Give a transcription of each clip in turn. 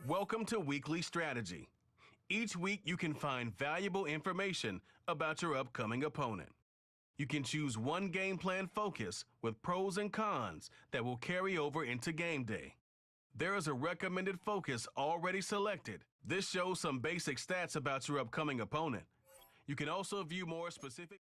Welcome to Weekly Strategy. Each week you can find valuable information about your upcoming opponent. You can choose one game plan focus with pros and cons that will carry over into game day. There is a recommended focus already selected. This shows some basic stats about your upcoming opponent. You can also view more specific.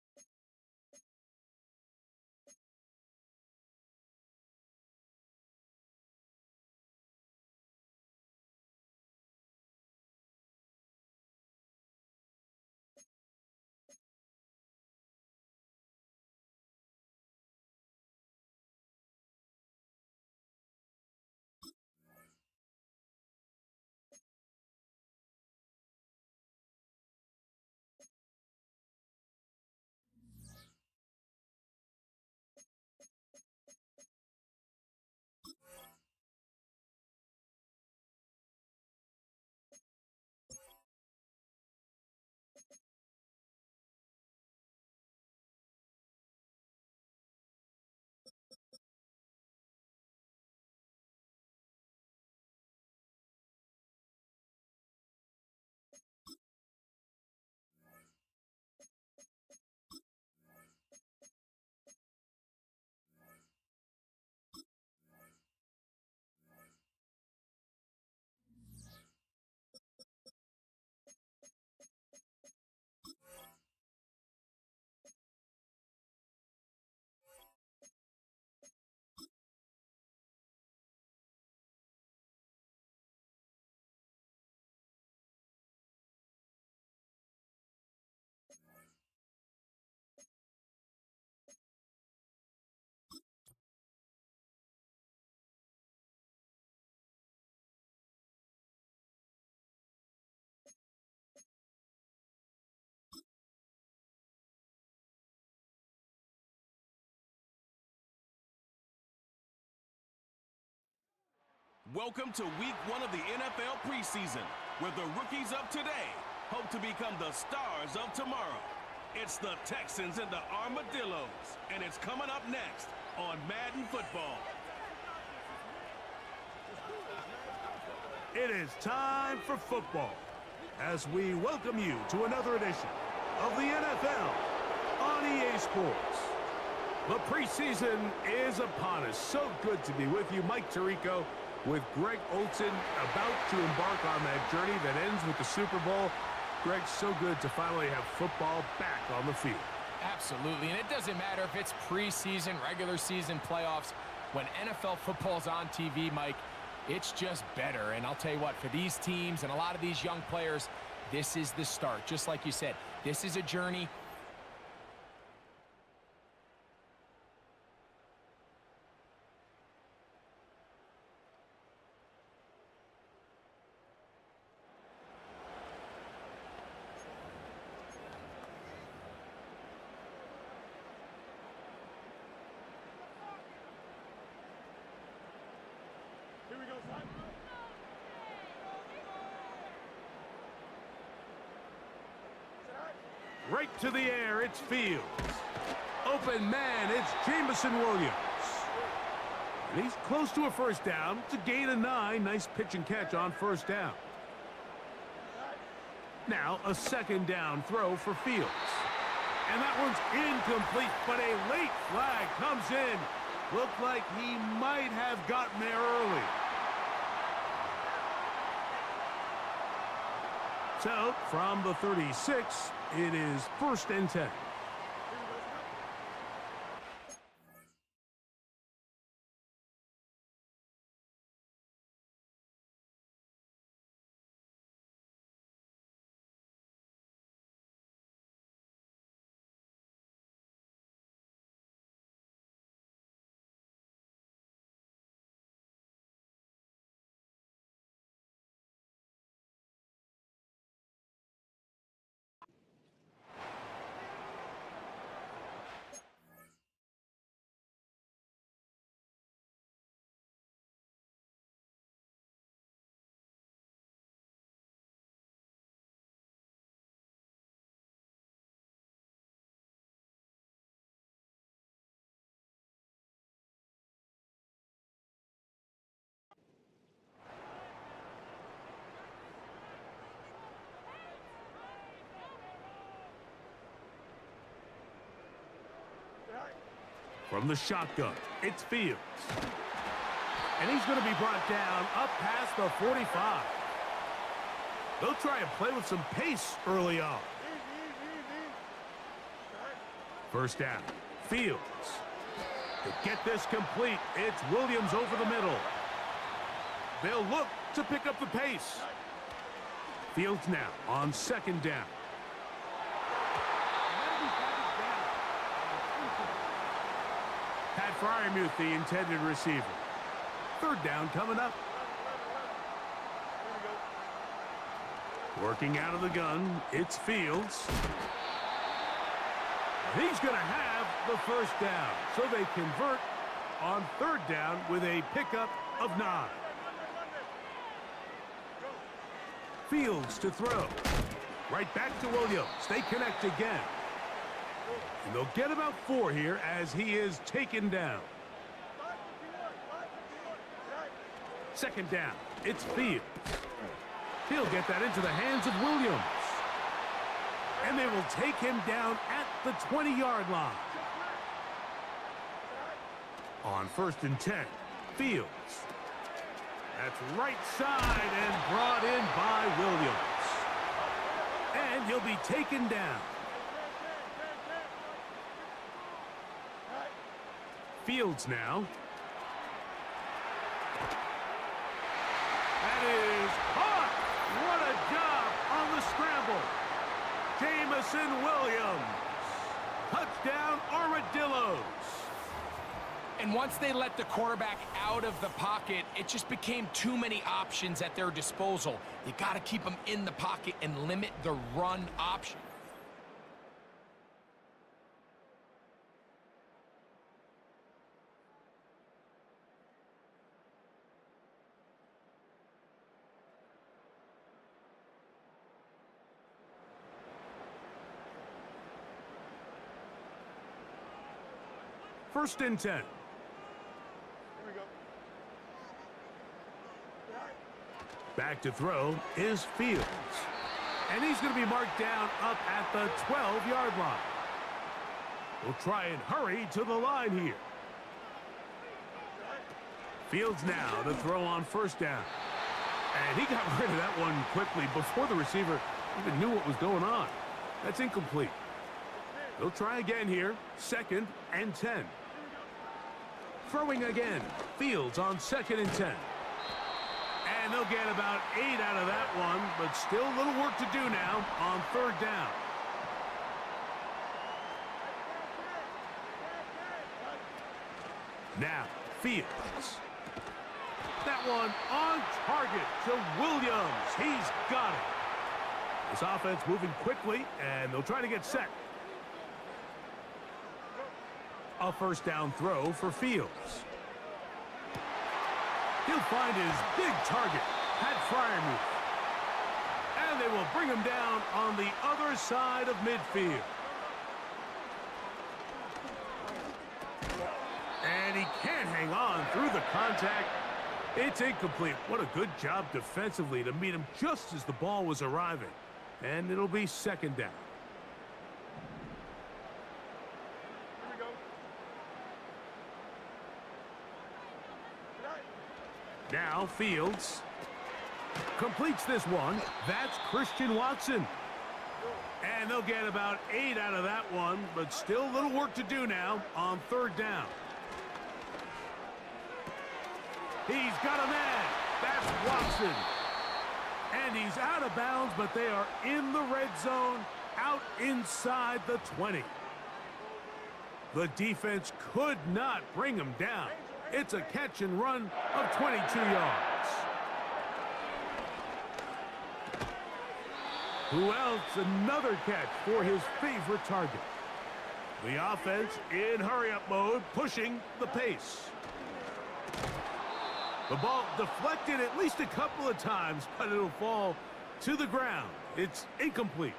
Welcome to week 1 of the NFL preseason, where the rookies of today hope to become the stars of tomorrow. It's the Texans and the Armadillos, and it's coming up next on Madden Football. It is time for football as we welcome you to another edition of the NFL on EA Sports. The preseason is upon us. So good to be with you. Mike Tirico with Greg Olson, about to embark on that journey that ends with the Super Bowl. Greg, so good to finally have football back on the field. Absolutely, and it doesn't matter if it's preseason, regular season, playoffs. When NFL football's on TV, Mike, it's just better. And I'll tell you what, for these teams and a lot of these young players, this is the start. Just like you said, this is a journey. Right to the air, it's Fields. Open man, it's Jamison Williams. And he's close to a first down. It's a gain of 9. Nice pitch and catch on first down. Now a second down throw for Fields. And that one's incomplete, but a late flag comes in. Looked like he might have gotten there early. So, from the 36, it is 1st and 10. From the shotgun, it's Fields. And he's going to be brought down up past the 45. They'll try and play with some pace early on. First down, Fields. To get this complete, it's Williams over the middle. They'll look to pick up the pace. Fields now on second down. Pat Freiermuth, the intended receiver. Third down coming up. Working out of the gun, it's Fields. He's going to have the first down, so they convert on third down with a pickup of 9. Fields to throw. Right back to Williams. They connect again. And they'll get about 4 here as he is taken down. Second down. It's Fields. He'll get that into the hands of Williams. And they will take him down at the 20-yard line. On first and 10, Fields. That's right side and brought in by Williams. And he'll be taken down. Fields now. That is caught. What a job on the scramble. Jamison Williams. Touchdown, Armadillos. And once they let the quarterback out of the pocket, it just became too many options at their disposal. You got to keep them in the pocket and limit the run option. First and 10. Back to throw is Fields. And he's going to be marked down up at the 12-yard line. We'll try and hurry to the line here. Fields now to throw on first down. And he got rid of that one quickly before the receiver even knew what was going on. That's incomplete. They'll try again here. Second and 10. Throwing again. Fields on second and 10. And they'll get about 8 out of that one, but still a little work to do now on third down. Now, Fields. That one on target to Williams. He's got it. This offense moving quickly, and they'll try to get set. A first down throw for Fields. He'll find his big target, Pat Freiermuth. And they will bring him down on the other side of midfield. And he can't hang on through the contact. It's incomplete. What a good job defensively to meet him just as the ball was arriving. And it'll be second down. Now Fields completes this one. That's Christian Watson. And they'll get about 8 out of that one, but still a little work to do now on third down. He's got a man. That's Watson. And he's out of bounds, but they are in the red zone, out inside the 20. The defense could not bring him down. It's a catch and run of 22 yards. Who else? Another catch for his favorite target. The offense in hurry-up mode, pushing the pace. The ball deflected at least a couple of times, but it'll fall to the ground. It's incomplete.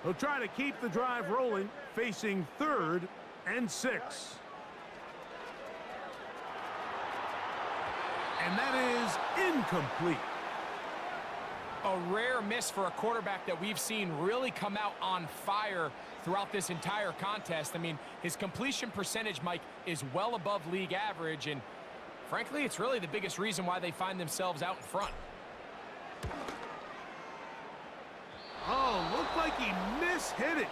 They'll try to keep the drive rolling, facing 3rd and 6. And that is incomplete. A rare miss for a quarterback that we've seen really come out on fire throughout this entire contest. I mean, his completion percentage, Mike, is well above league average, and frankly, it's really the biggest reason why they find themselves out in front. Oh, looked like he mishit it.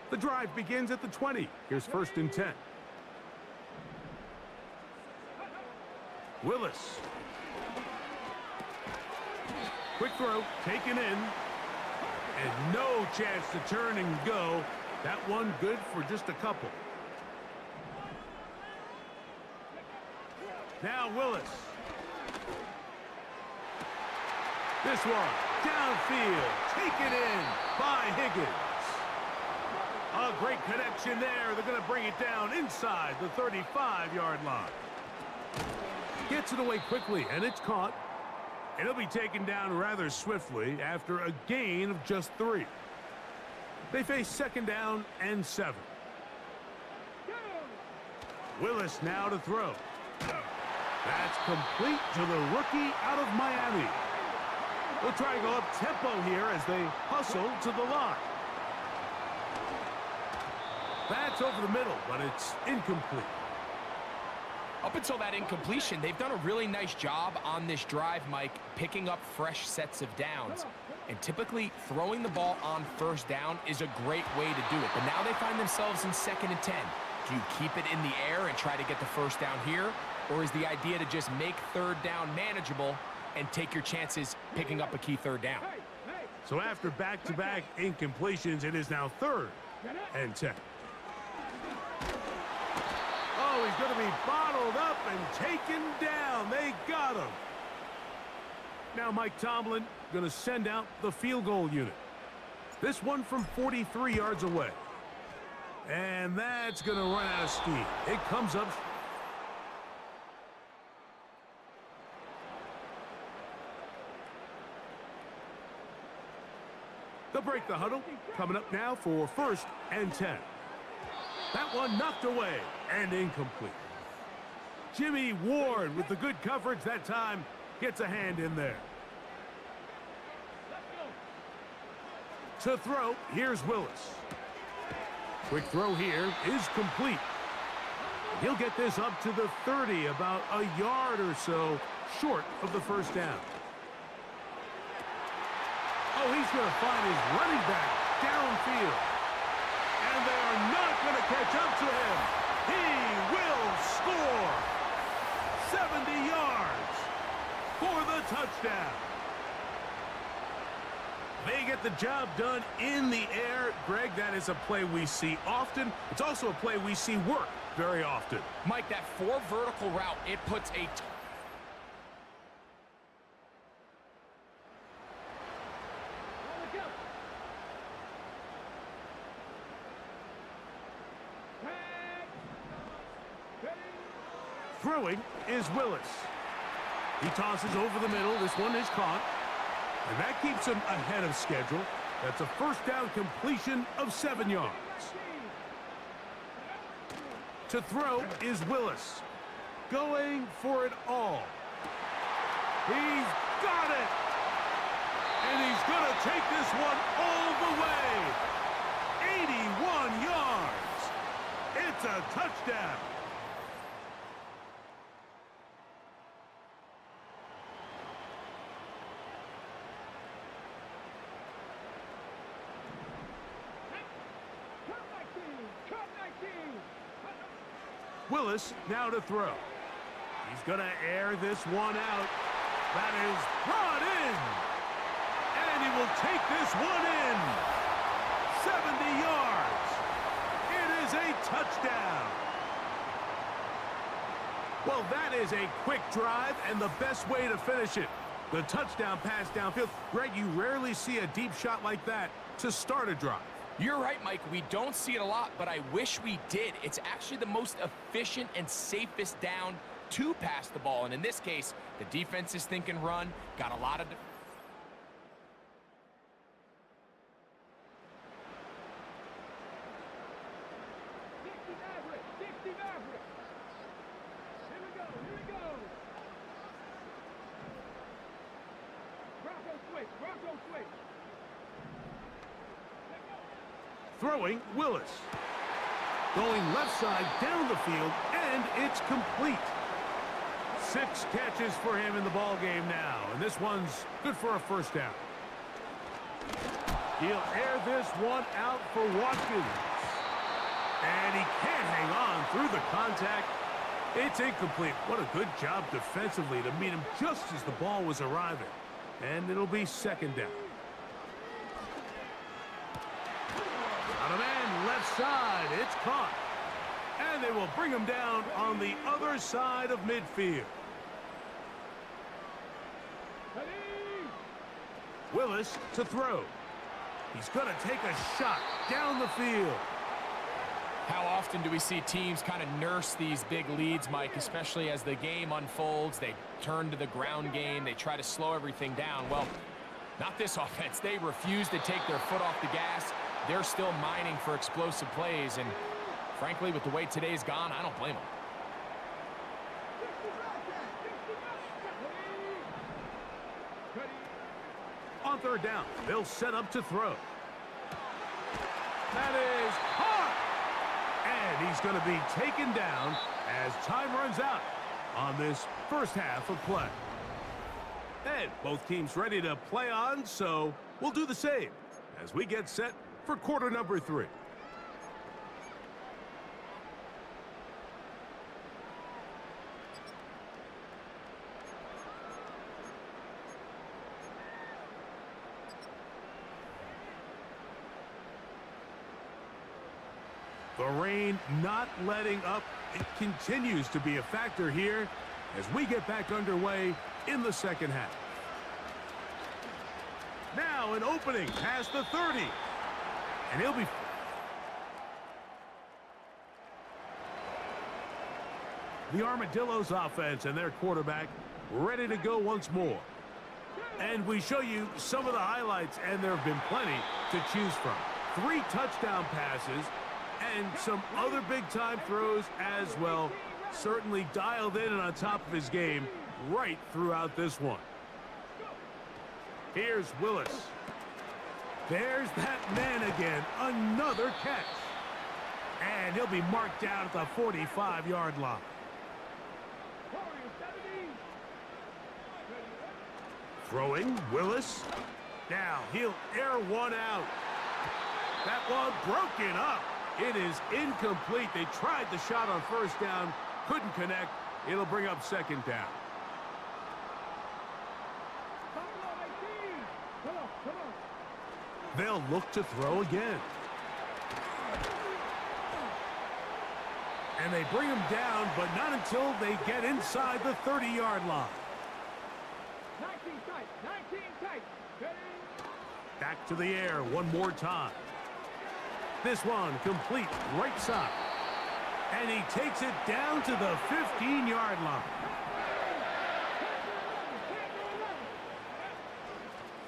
The drive begins at the 20. Here's 1st and 10. Willis. Quick throw, taken in. And no chance to turn and go. That one good for just a couple. Now Willis. This one, downfield, taken in by Higgins. A great connection there. They're going to bring it down inside the 35-yard line. Gets it away quickly, and it's caught. And it'll be taken down rather swiftly after a gain of just 3. They face 2nd down and 7. Willis now to throw. That's complete to the rookie out of Miami. They'll try to go up tempo here as they hustle to the line. That's over the middle, but it's incomplete. Up until that incompletion, they've done a really nice job on this drive, Mike, picking up fresh sets of downs. And typically, throwing the ball on 1st down is a great way to do it. But now they find themselves in 2nd and 10. Do you keep it in the air and try to get the 1st down here? Or is the idea to just make 3rd down manageable and take your chances picking up a key 3rd down? So after back-to-back incompletions, it is now 3rd and 10. Oh, he's going to be bottled up and taken down. They got him. Now Mike Tomlin going to send out the field goal unit. This one from 43 yards away. And that's going to run out of steam. It comes up. They'll break the huddle. Coming up now for 1st and 10. That one knocked away and incomplete. Jimmy Ward with the good coverage that time gets a hand in there. To throw, here's Willis. Quick throw here is complete. He'll get this up to the 30, about a yard or so short of the 1st down. Oh, he's going to find his running back downfield. And they are not going to catch up to him. He will score 70 yards for the touchdown. They get the job done in the air. Greg, that is a play we see often. It's also a play we see work very often. Mike, that 4 vertical route, it puts a Throwing is Willis. He tosses over the middle. This one is caught. And that keeps him ahead of schedule. That's a 1st down completion of 7 yards. To throw is Willis. Going for it all. He's got it. And he's going to take this one all the way. 81 yards. It's a touchdown. Willis now to throw. He's going to air this one out. That is brought in. And he will take this one in. 70 yards. It is a touchdown. Well, that is a quick drive and the best way to finish it. The touchdown pass downfield. Greg, you rarely see a deep shot like that to start a drive. You're right, Mike. We don't see it a lot, but I wish we did. It's actually the most efficient and safest down to pass the ball. And in this case, the defense is thinking run, got a lot of... Throwing, Willis. Going left side down the field, and it's complete. 6 catches for him in the ball game now, and this one's good for a first down. He'll air this one out for Watkins. And he can't hang on through the contact. It's incomplete. What a good job defensively to meet him just as the ball was arriving. And it'll be second down. On a man left side. It's caught. And they will bring him down on the other side of midfield. Willis to throw. He's going to take a shot down the field. How often do we see teams kind of nurse these big leads, Mike, especially as the game unfolds? They turn to the ground game. They try to slow everything down. Well, not this offense. They refuse to take their foot off the gas. They're still mining for explosive plays. And frankly, with the way today's gone, I don't blame them. On third down, they'll set up to throw. That is hard. And he's going to be taken down as time runs out on this first half of play. And both teams ready to play on, so we'll do the same as we get set for quarter number 3. The rain not letting up. It continues to be a factor here as we get back underway in the second half. Now an opening past the 30. And he'll be... The Armadillos offense and their quarterback ready to go once more. And we show you some of the highlights, and there have been plenty to choose from. 3 touchdown passes and some other big-time throws as well. Certainly dialed in and on top of his game right throughout this one. Here's Willis. There's that man again. Another catch. And he'll be marked down at the 45-yard line. Throwing, Willis. Now he'll air one out. That one broken up. It is incomplete. They tried the shot on first down, couldn't connect. It'll bring up second down. They'll look to throw again. And they bring him down, but not until they get inside the 30-yard line. 19 tight. Back to the air one more time. This one complete right side. And he takes it down to the 15-yard line.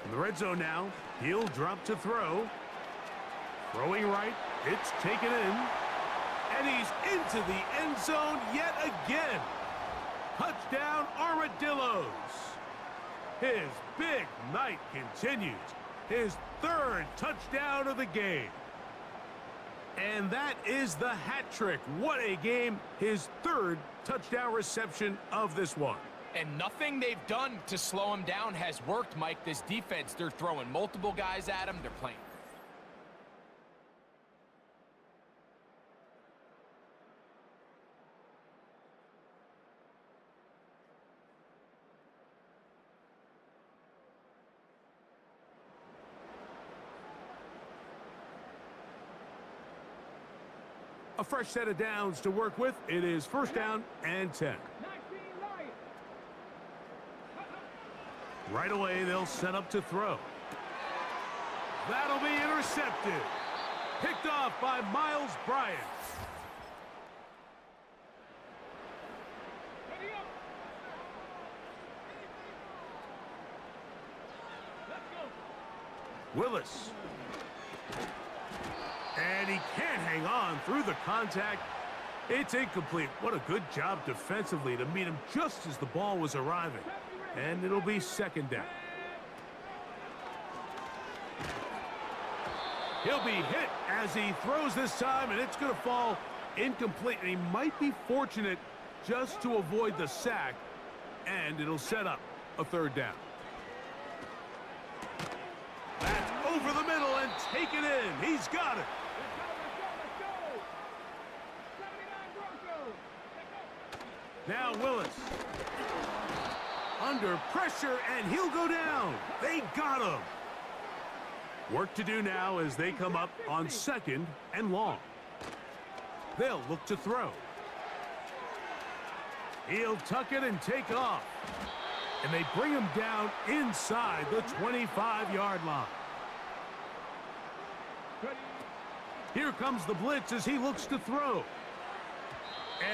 In the red zone now, he'll drop to throw. Throwing right, it's taken in. And he's into the end zone yet again. Touchdown, Armadillos. His big night continues. His 3rd touchdown of the game. And that is the hat trick. What a game. His 3rd touchdown reception of this one. And nothing they've done to slow him down has worked, Mike. This defense, they're throwing multiple guys at him. They're playing. A fresh set of downs to work with. It is first down and 10. Right away, they'll set up to throw. That'll be intercepted. Picked off by Miles Bryant. Willis. And he can't hang on through the contact. It's incomplete. What a good job defensively to meet him just as the ball was arriving. And it'll be second down. He'll be hit as he throws this time, and it's going to fall incomplete. And he might be fortunate just to avoid the sack, and it'll set up a third down. That's over the middle and take it in. He's got it. Now Willis. Under pressure, and he'll go down. They got him. Work to do now as they come up on 2nd and long. They'll look to throw. He'll tuck it and take off. And they bring him down inside the 25-yard line. Here comes the blitz as he looks to throw.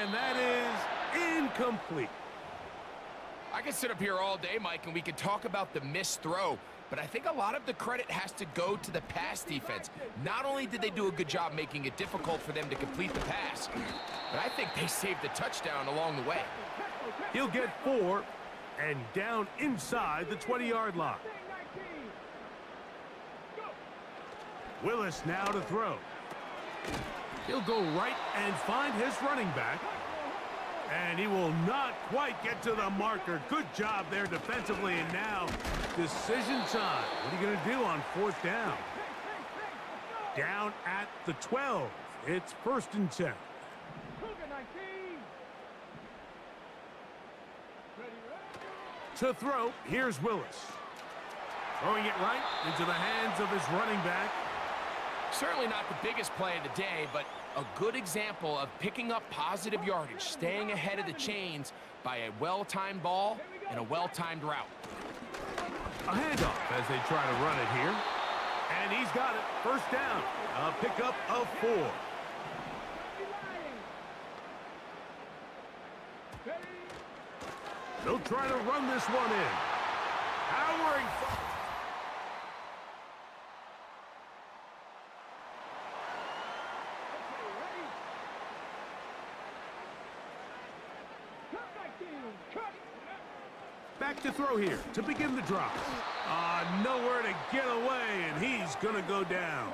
And that is incomplete. I could sit up here all day, Mike, and we could talk about the missed throw, but I think a lot of the credit has to go to the pass defense. Not only did they do a good job making it difficult for them to complete the pass, but I think they saved the touchdown along the way. He'll get 4 and down inside the 20-yard line. Willis now to throw. He'll go right and find his running back. And he will not quite get to the marker. Good job there defensively. And now decision time. What are you going to do on 4th down? Down at the 12. It's 1st and 10. To throw, here's Willis. Throwing it right into the hands of his running back. Certainly not the biggest play of the day, but a good example of picking up positive yardage, staying ahead of the chains by a well-timed ball and a well-timed route. A handoff as they try to run it here. And he's got it. 1st down. A pickup of 4. They'll try to run this one in. Powering. Back to throw here to begin the drop. Nowhere to get away, and he's going to go down.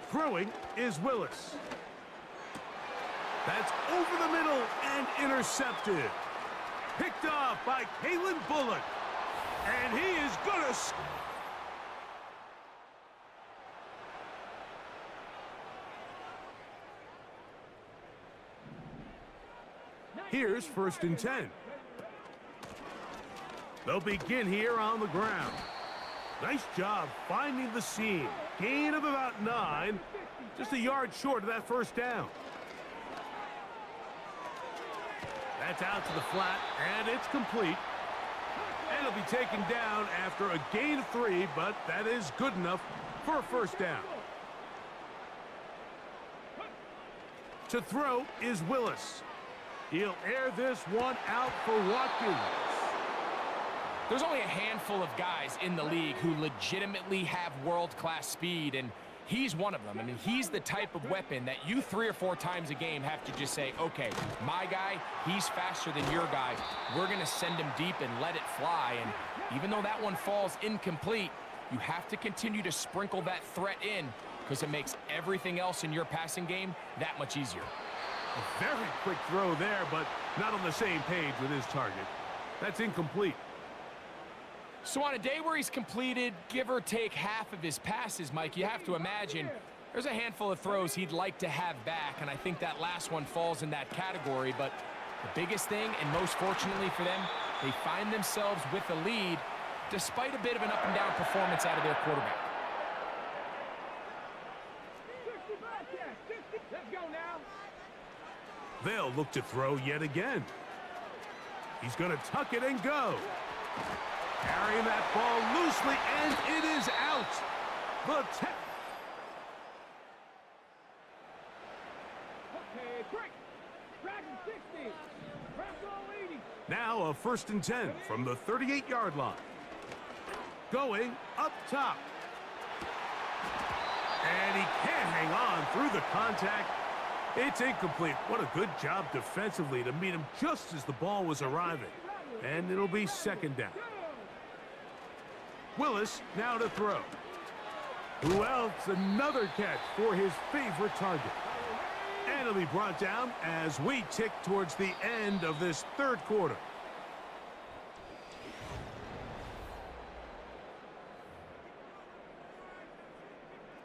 Throwing is Willis. That's over the middle and intercepted. Picked off by Kalen Bullock. And he is going to... Here's 1st and 10. They'll begin here on the ground. Nice job finding the seam. Gain of about 9. Just a yard short of that 1st down. That's out to the flat, and it's complete. And it'll be taken down after a gain of 3, but that is good enough for a 1st down. To throw is Willis. He'll air this one out for Watkins. There's only a handful of guys in the league who legitimately have world-class speed, and he's one of them. I mean, he's the type of weapon that you 3 or 4 times a game have to just say, okay, my guy, he's faster than your guy. We're going to send him deep and let it fly. And even though that one falls incomplete, you have to continue to sprinkle that threat in because it makes everything else in your passing game that much easier. A very quick throw there, but not on the same page with his target. That's incomplete. So on a day where he's completed, give or take half of his passes, Mike, you have to imagine there's a handful of throws he'd like to have back, and I think that last one falls in that category. But the biggest thing, and most fortunately for them, they find themselves with a lead despite a bit of an up-and-down performance out of their quarterback. They'll look to throw yet again. He's going to tuck it and go. Carrying that ball loosely, and it is out. Now a 1st and 10 from the 38-yard line. Going up top. And he can't hang on through the contact. It's incomplete. What a good job defensively to meet him just as the ball was arriving. And it'll be 2nd down. Willis now to throw. Who else? Another catch for his favorite target. And it'll be brought down as we tick towards the end of this third quarter.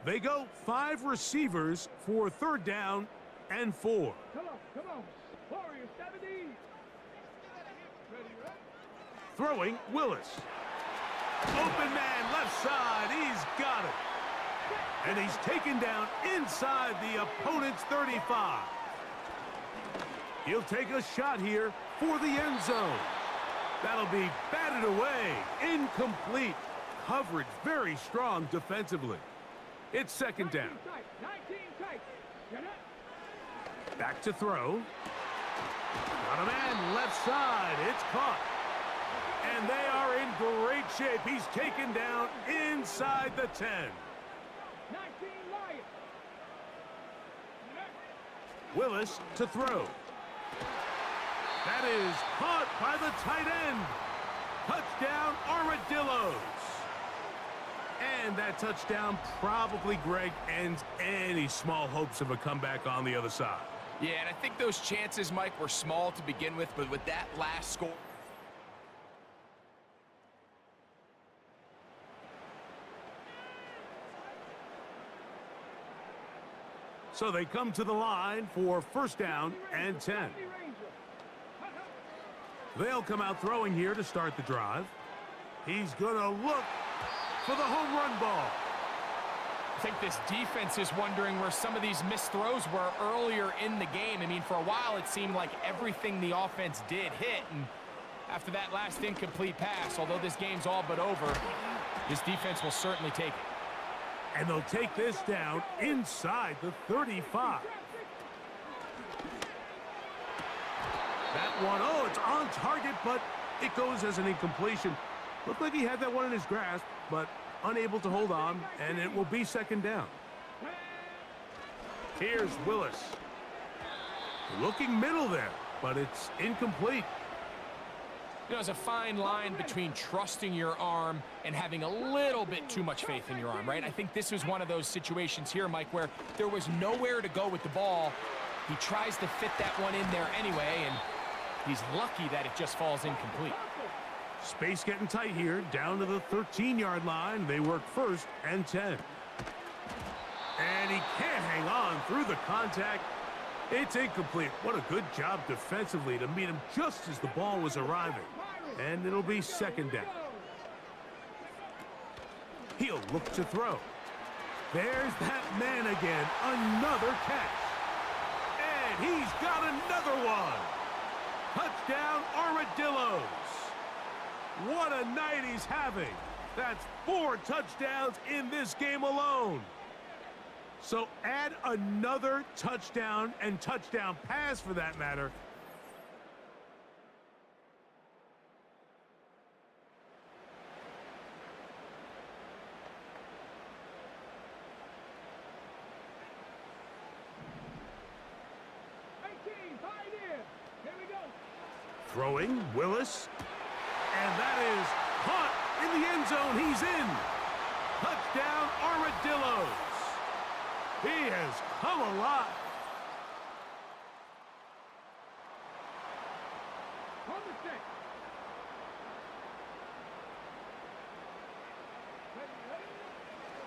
They go 5 receivers for 3rd down and 4. Come on. Warriors, 70. Ready, right? Throwing, Willis. Open man, left side. He's got it. And he's taken down inside the opponent's 35. He'll take a shot here for the end zone. That'll be batted away. Incomplete. Coverage very strong defensively. It's 2nd down. 19 tight. Get it. Back to throw. Got a man left side. It's caught. And they are in great shape. He's taken down inside the 10. 19 Lions. Willis to throw. That is caught by the tight end. Touchdown, Armadillos. And that touchdown probably, Greg, ends any small hopes of a comeback on the other side. Yeah, and I think those chances, Mike, were small to begin with, but with that last score. So they come to the line for 1st down and 10. They'll come out throwing here to start the drive. He's going to look for the home run ball. I think this defense is wondering where some of these missed throws were earlier in the game. I mean, for a while, it seemed like everything the offense did hit. And after that last incomplete pass, although this game's all but over, this defense will certainly take it. And they'll take this down inside the 35. That one, it's on target, but it goes as an incompletion. Looked like he had that one in his grasp, but unable to hold on, and it will be 2nd down. Here's Willis. Looking middle there, but it's incomplete. You know, there's a fine line between trusting your arm and having a little bit too much faith in your arm, right? I think this was one of those situations here, Mike, where there was nowhere to go with the ball. He tries to fit that one in there anyway, and he's lucky that it just falls incomplete. Space getting tight here, down to the 13-yard line. They work 1st and 10. And he can't hang on through the contact. It's incomplete. What a good job defensively to meet him just as the ball was arriving. And it'll be 2nd down. He'll look to throw. There's that man again. Another catch. And he's got another one. Touchdown, Armadillos. What a night he's having. That's 4 touchdowns in this game alone. So add another touchdown and touchdown pass for that matter. Throwing, Willis. And that is caught in the end zone. He's in. Touchdown, Armadillos. He has come alive.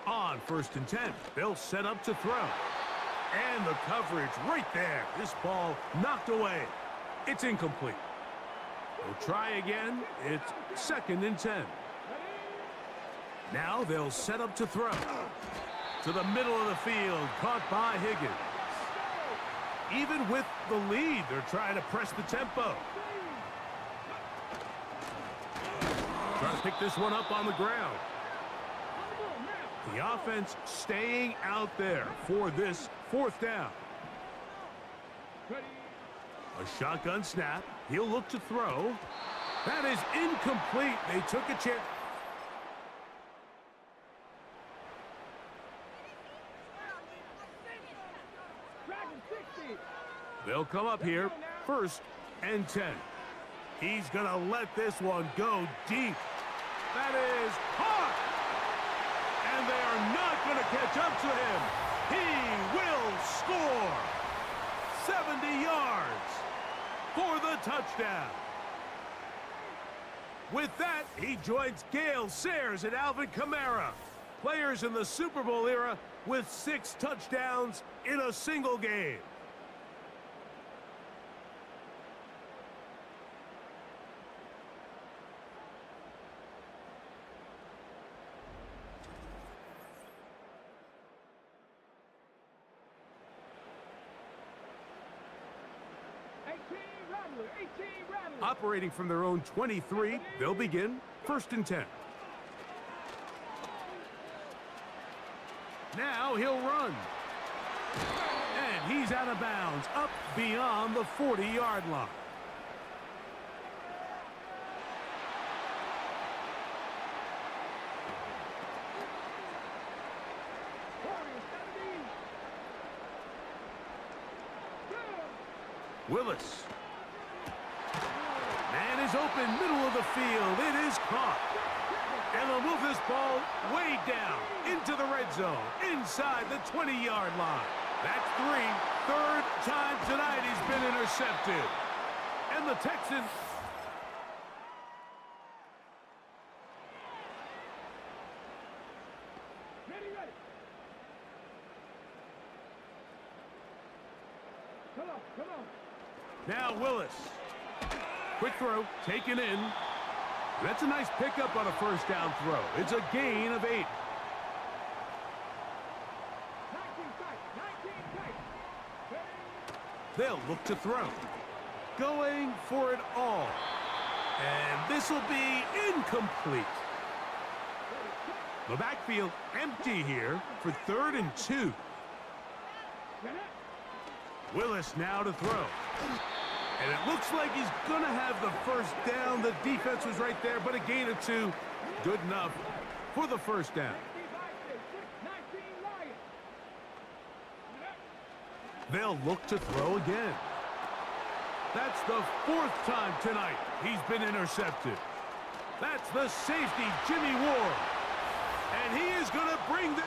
On 1st and 10, they'll set up to throw. And the coverage right there. This ball knocked away. It's incomplete. They'll try again. It's 2nd and 10. Now they'll set up to throw. To the middle of the field, caught by Higgins. Even with the lead, they're trying to press the tempo. Trying to pick this one up on the ground. The offense staying out there for this 4th down. A shotgun snap. He'll look to throw. That is incomplete. They took a chance. They'll come up here, 1st and 10. He's going to let this one go deep. That is caught. they are not going to catch up to him. He will score. 70 yards for the touchdown. With that, he joins Gale Sayers and Alvin Kamara, players in the Super Bowl era with 6 touchdowns in a single game. Operating from their own 23, they'll begin 1st and 10. Now he'll run. And he's out of bounds, up beyond the 40-yard line. Willis. Man is open, middle of the field. It is caught. And they'll move this ball way down into the red zone, inside the 20-yard line. That's 3. 3rd time tonight he's been intercepted. And the Texans... Ready. Come on. Now Willis. Quick throw, taken in. That's a nice pickup on a 1st down throw. It's a gain of 8. 19 tight. They'll look to throw. Going for it all. And this will be incomplete. The backfield empty here for 3rd and 2. Willis now to throw. And it looks like he's going to have the 1st down. The defense was right there, but a gain of 2. Good enough for the 1st down. They'll look to throw again. That's the 4th time tonight he's been intercepted. That's the safety, Jimmy Ward. And he is going to bring the...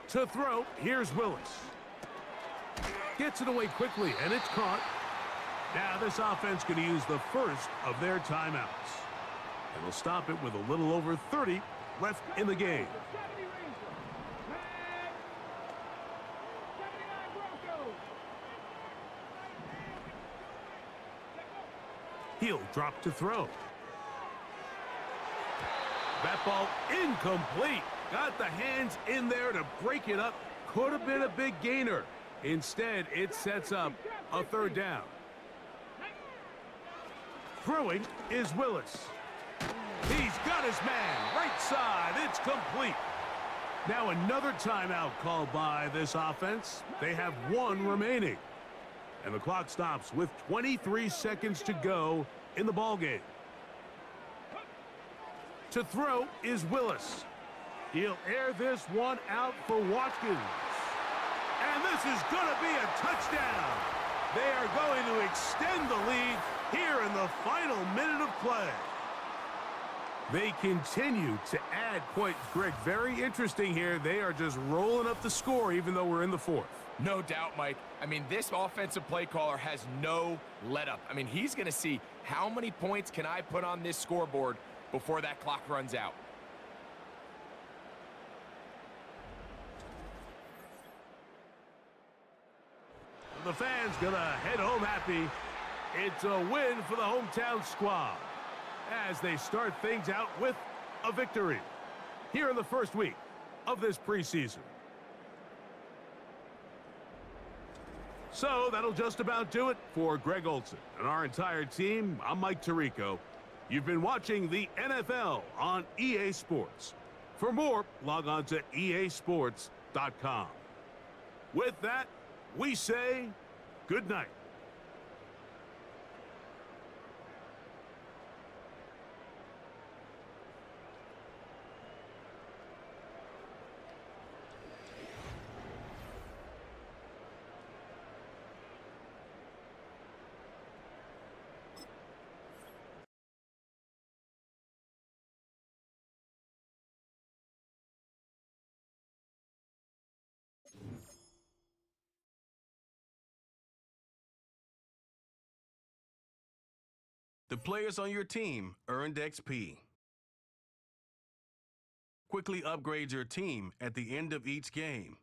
To throw, here's Willis. Gets it away quickly, and it's caught. Now this offense going to use the 1st of their timeouts. And they'll stop it with a little over 30 left in the game. He'll drop to throw. That ball incomplete. Got the hands in there to break it up. Could have been a big gainer. Instead, it sets up a 3rd down. Throwing is Willis. He's got his man. Right side. It's complete. Now another timeout called by this offense. They have 1 remaining. And the clock stops with 23 seconds to go in the ballgame. To throw is Willis. He'll air this one out for Watkins. And this is going to be a touchdown. They are going to extend the lead here in the final minute of play. They continue to add points. Greg, very interesting here. They are just rolling up the score even though we're in the 4th. No doubt, Mike. I mean, this offensive play caller has no let-up. I mean, he's going to see how many points can I put on this scoreboard before that clock runs out. The fans gonna head home happy. It's a win for the hometown squad as they start things out with a victory here in the 1st week of this preseason. So that'll just about do it for Greg Olson and our entire team. I'm Mike Tirico. You've been watching the NFL on EA Sports. For more, log on to easports.com. With that, we say good night. The players on your team earned XP. Quickly upgrade your team at the end of each game.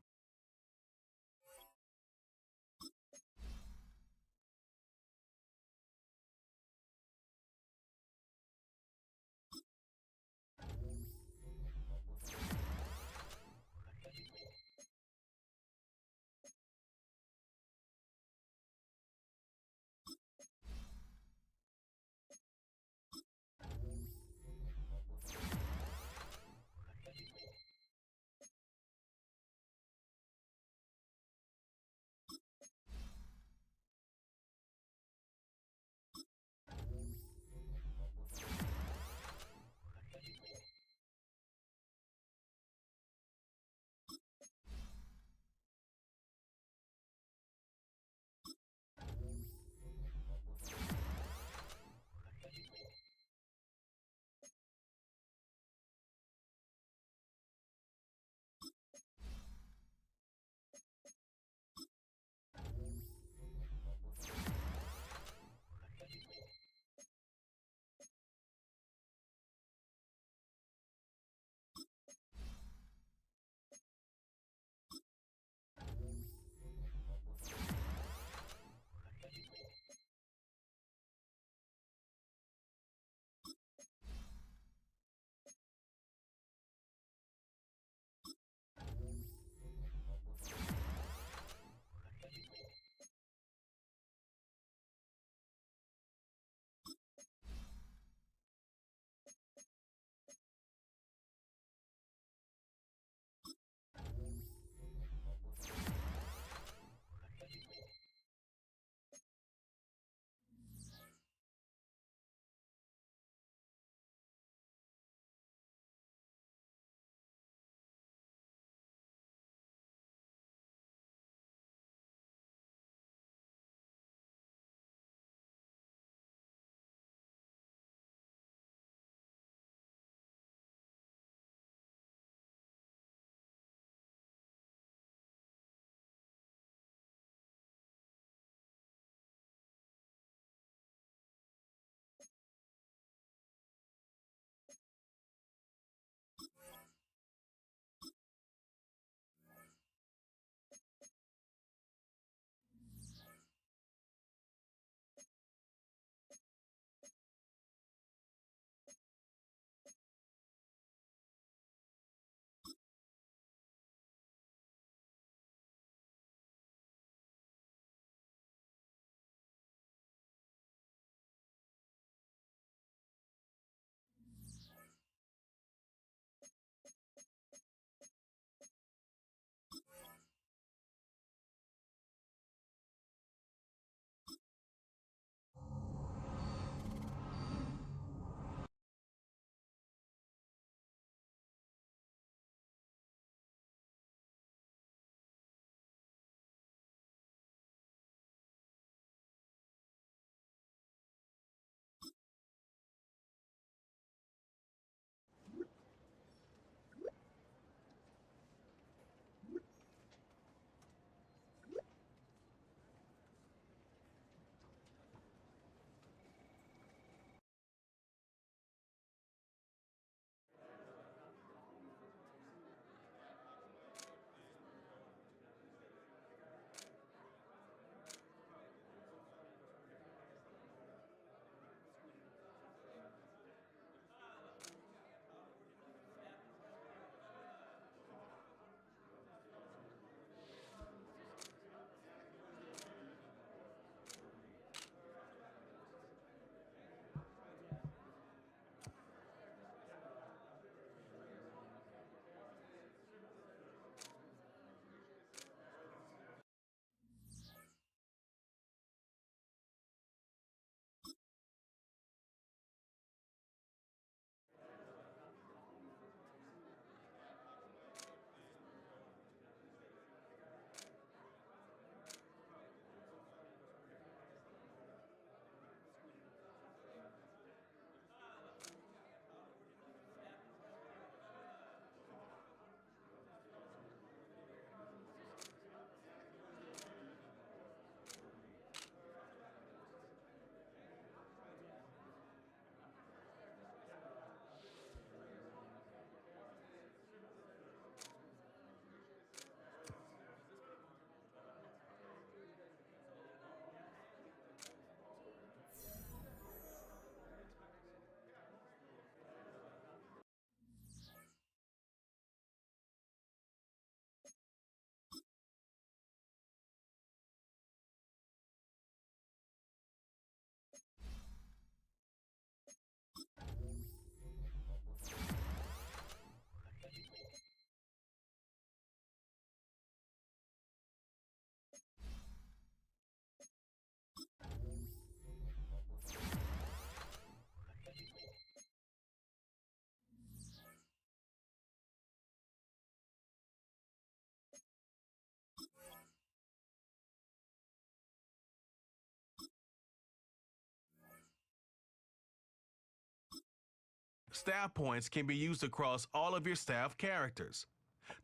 Staff points can be used across all of your staff characters.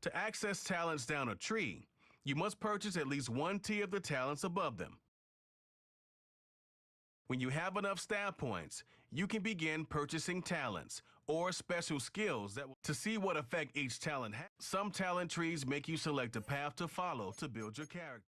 To access talents down a tree, you must purchase at least one tier of the talents above them. When you have enough staff points, you can begin purchasing talents or special skills to see what effect each talent has. Some talent trees make you select a path to follow to build your character.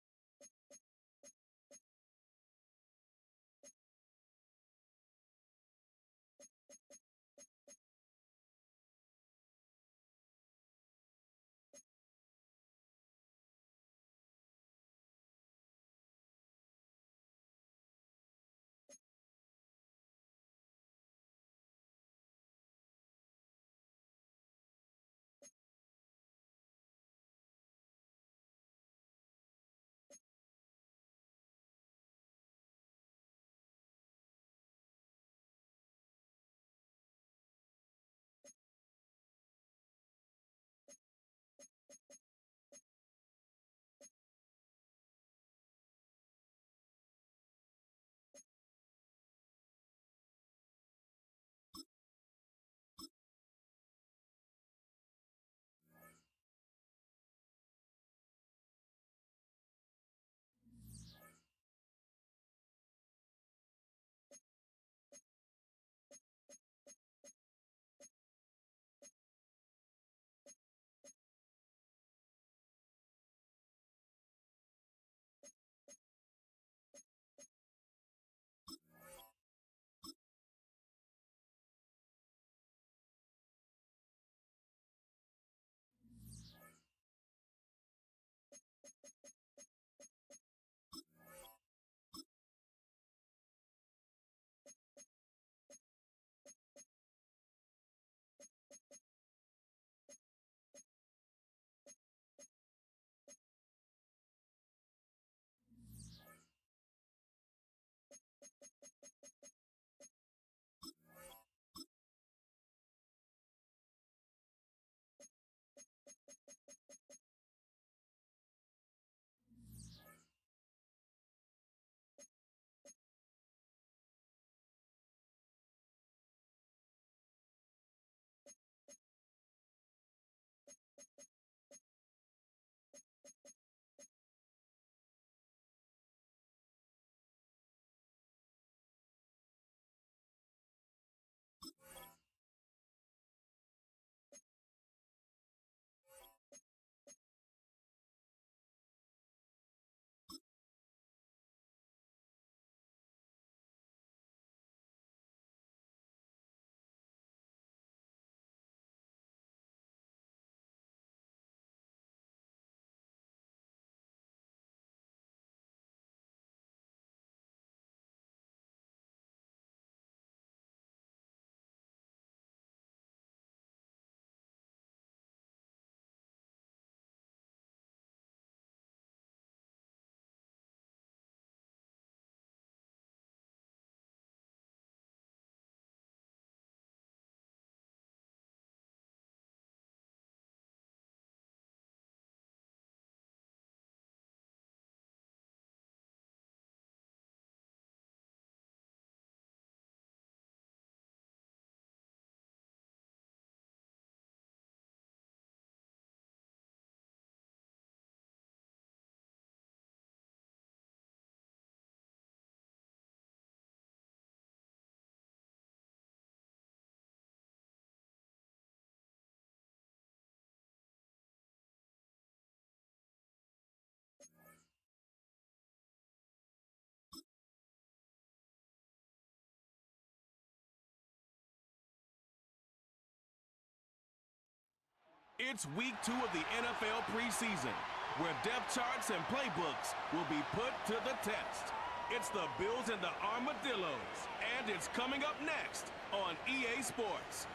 It's week 2 of the NFL preseason, where depth charts and playbooks will be put to the test. It's the Bills and the Armadillos, and it's coming up next on EA Sports.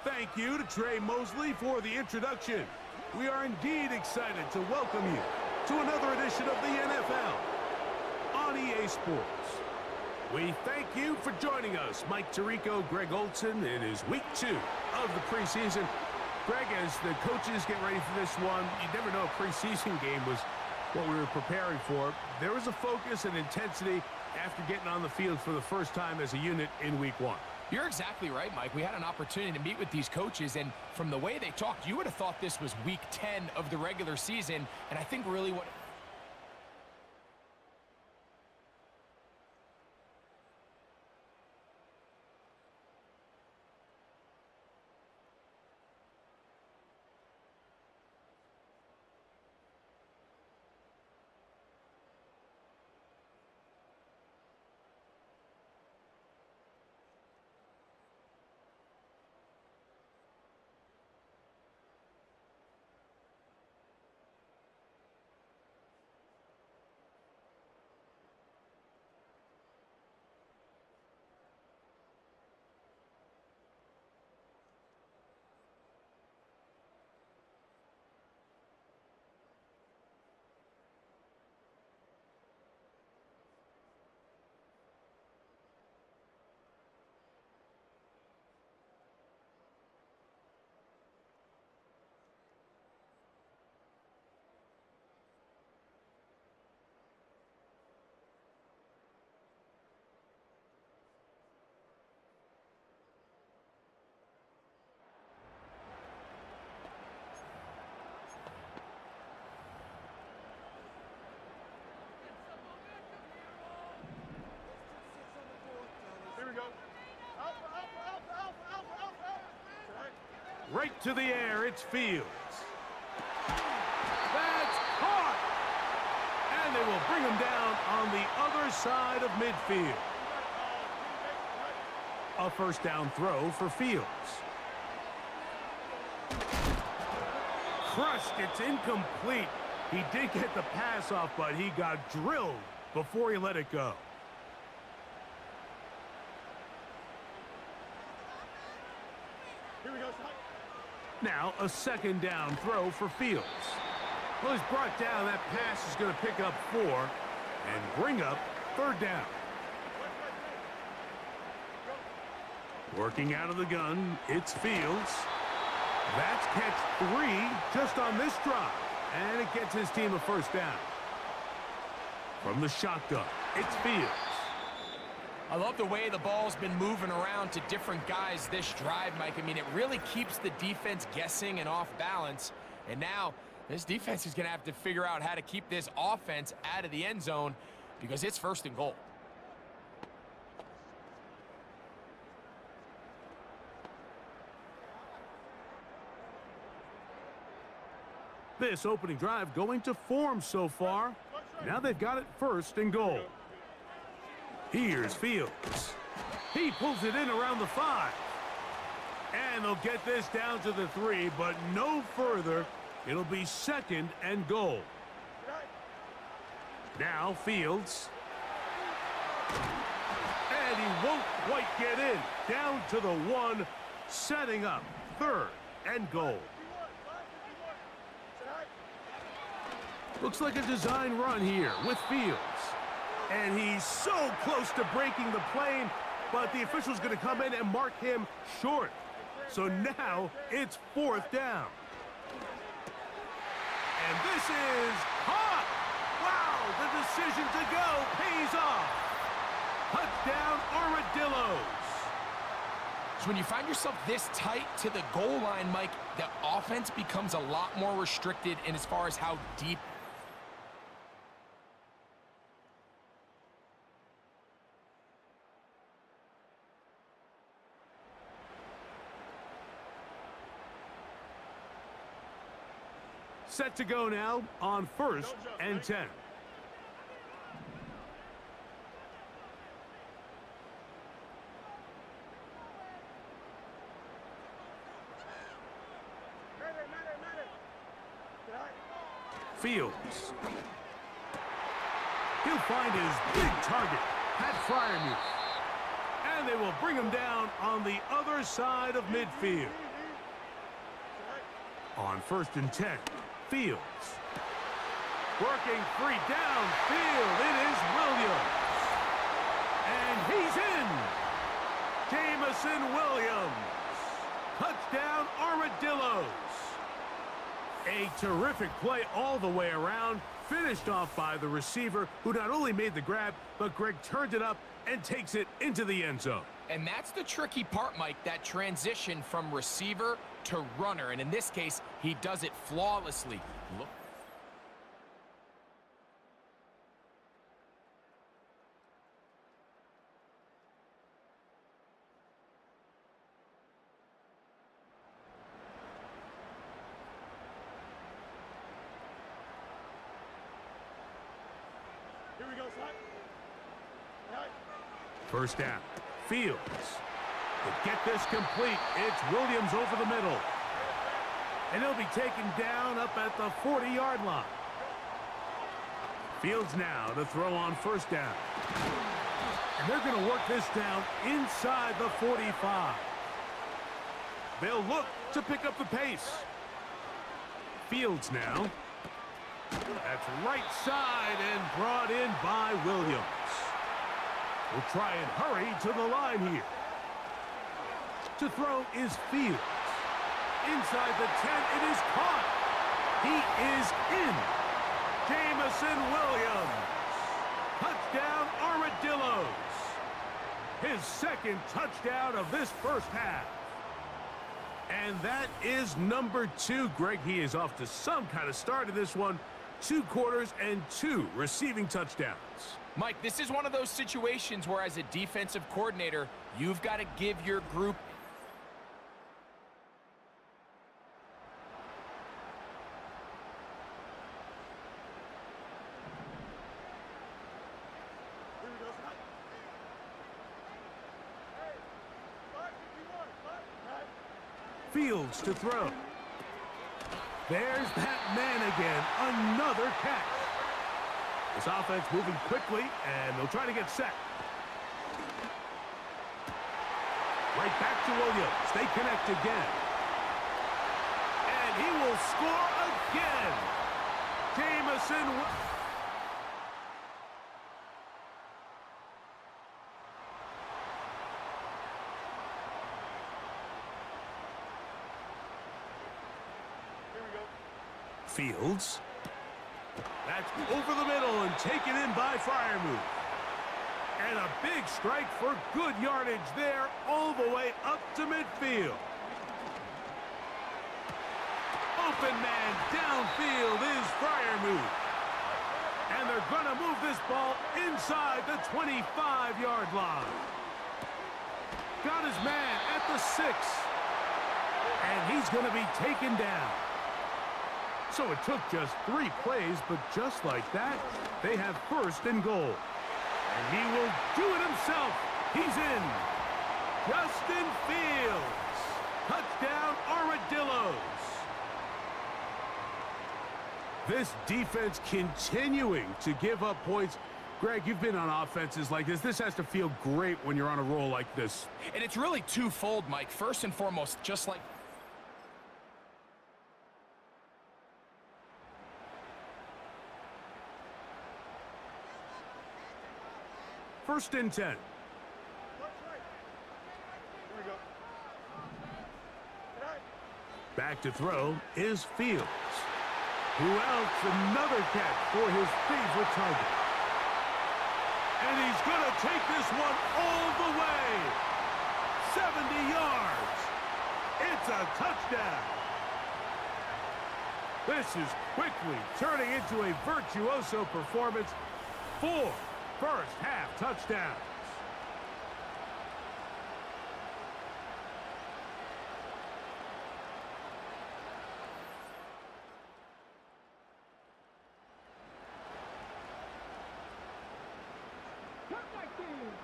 Thank you to Trey Mosley for the introduction. We are indeed excited to welcome you to another edition of the NFL on EA Sports. We thank you for joining us, Mike Tirico, Greg Olson. It is week 2 of the preseason. Greg, as the coaches get ready for this one, you never know a preseason game was what we were preparing for. There was a focus and intensity after getting on the field for the first time as a unit in Week 1. You're exactly right, Mike. We had an opportunity to meet with these coaches, and from the way they talked, you would have thought this was Week 10 of the regular season, and I think really what... Right to the air, it's Fields. That's caught! And they will bring him down on the other side of midfield. A first down throw for Fields. Crushed, it's incomplete. He did get the pass off, but he got drilled before he let it go. Now, a second down throw for Fields. Well, he's brought down. That pass is going to pick up 4 and bring up third down. Working out of the gun, it's Fields. That's catch 3 just on this drive. And it gets his team a first down. From the shotgun, it's Fields. I love the way the ball's been moving around to different guys this drive, Mike. I mean, it really keeps the defense guessing and off balance. And now this defense is going to have to figure out how to keep this offense out of the end zone because it's first and goal. This opening drive going to form so far. Now they've got it first and goal. Here's Fields. He pulls it in around the 5. And they'll get this down to the 3, but no further. It'll be second and goal. Now Fields. And he won't quite get in. Down to the 1, setting up third and goal. Looks like a design run here with Fields. And he's so close to breaking the plane, but the official's going to come in and mark him short. So now it's fourth down. And this is caught. Wow, the decision to go pays off. Touchdown, Armadillos. So when you find yourself this tight to the goal line, Mike, the offense becomes a lot more restricted in as far as how deep. Set to go now on first and 10. Fields. He'll find his big target, Pat Fryermuth. And they will bring him down on the other side of midfield. On first and 10. Fields. Working free downfield. It is Williams. And he's in. Jamison Williams. Touchdown, Armadillos. A terrific play all the way around. Finished off by the receiver, who not only made the grab, but Greg turned it up and takes it into the end zone. And that's the tricky part, Mike, that transition from receiver to runner. And in this case, he does it flawlessly. Look. Here we go, son. First down. Fields. To get this complete, it's Williams over the middle. And he'll be taken down up at the 40-yard line. Fields now to throw on first down. And they're going to work this down inside the 45. They'll look to pick up the pace. Fields now. That's right side and brought in by Williams. We'll try and hurry to the line here. To throw is Fields. Inside the 10, it is caught. He is in. Jamison Williams. Touchdown, Armadillos. His second touchdown of this first half. And that is number 2. Greg, he is off to some kind of start in this one. 2 quarters and 2 receiving touchdowns. Mike, this is one of those situations where as a defensive coordinator, you've got to give your group Fields to throw. There's that man again. Another catch. This offense moving quickly, and they'll try to get set. Right back to Williams. They connect again. And he will score again. Jamison. Fields. That's over the middle and taken in by Freiermuth. And a big strike for good yardage there all the way up to midfield. Open man downfield is Freiermuth. And they're going to move this ball inside the 25-yard line. Got his man at the 6. And he's going to be taken down. So it took just 3 plays, but just like that, they have first and goal. And he will do it himself. He's in. Justin Fields. Touchdown, Armadillos. This defense continuing to give up points. Greg, you've been on offenses like this. This has to feel great when you're on a roll like this. And it's really twofold, Mike. First and foremost, just like first and 10. Back to throw is Fields. Who else? Another catch for his favorite target. And he's going to take this one all the way. 70 yards. It's a touchdown. This is quickly turning into a virtuoso performance. 4 first half touchdowns.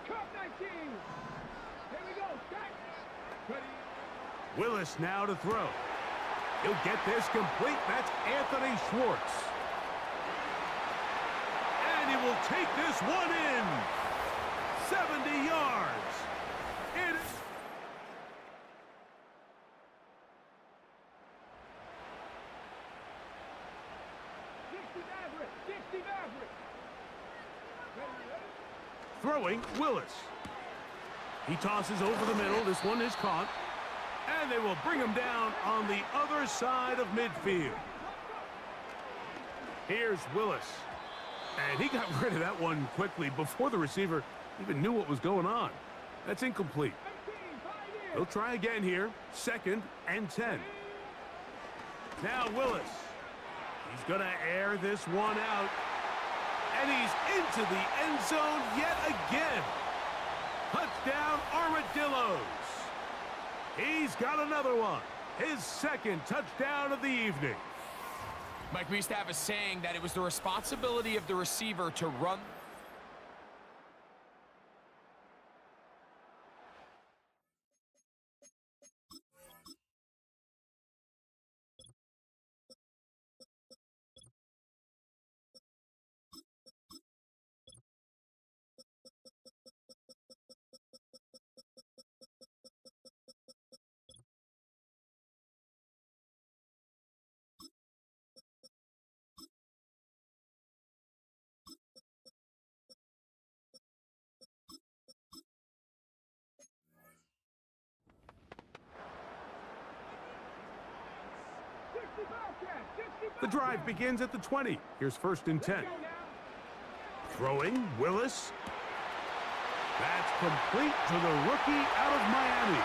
Cut 19. Here we go. Ready. Willis now to throw. He'll get this complete. That's Anthony Schwartz. And he will take this one in. 70 yards. It is. Throwing Willis. He tosses over the middle. This one is caught. And they will bring him down on the other side of midfield. Here's Willis. And he got rid of that one quickly before the receiver even knew what was going on. That's incomplete. He'll try again here. 2nd and 10. Now Willis. He's going to air this one out. And he's into the end zone yet again. Touchdown, Armadillos. He's got another one. His 2nd touchdown of the evening. Mike, we used to have a saying that it was the responsibility of the receiver to run. The drive begins at the 20. Here's 1st and 10. Throwing, Willis. That's complete to the rookie out of Miami.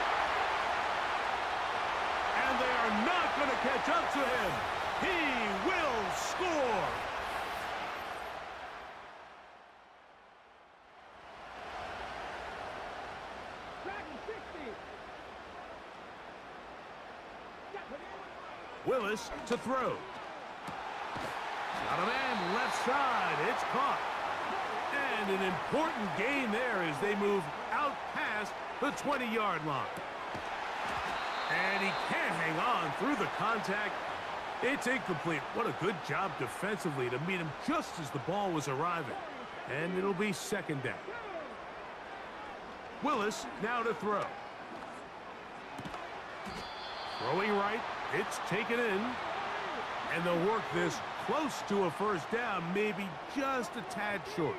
And they are not going to catch up to him. He will score. Willis to throw. Got a man left side. It's caught. And an important gain there as they move out past the 20-yard line. And he can't hang on through the contact. It's incomplete. What a good job defensively to meet him just as the ball was arriving. And it'll be 2nd down. Willis now to throw. Throwing right. It's taken in. And they'll work this close to a 1st down, maybe just a tad short.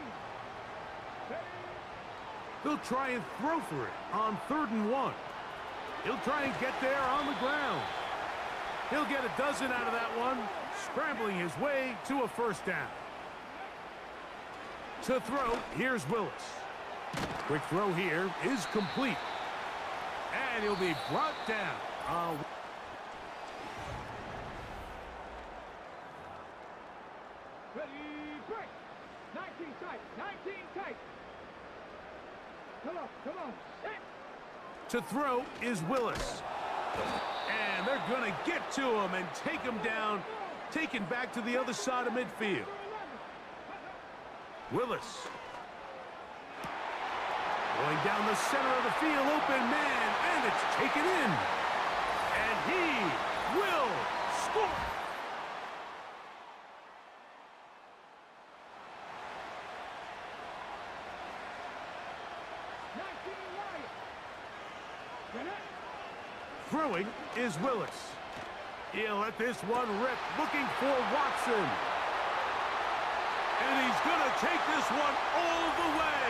They'll try and throw for it on 3rd and 1. He'll try and get there on the ground. He'll get a dozen out of that one, scrambling his way to a 1st down. To throw, here's Willis. Quick throw here is complete. And he'll be brought down. Ready, break. 19 tight, 19 tight. Come on, set. To throw is Willis. And they're going to get to him and take him down, taken back to the other side of midfield. Willis. Going down the center of the field, open man, and it's taken in. And he will score. Throwing is Willis. He'll let this one rip, looking for Watson. And he's going to take this one all the way.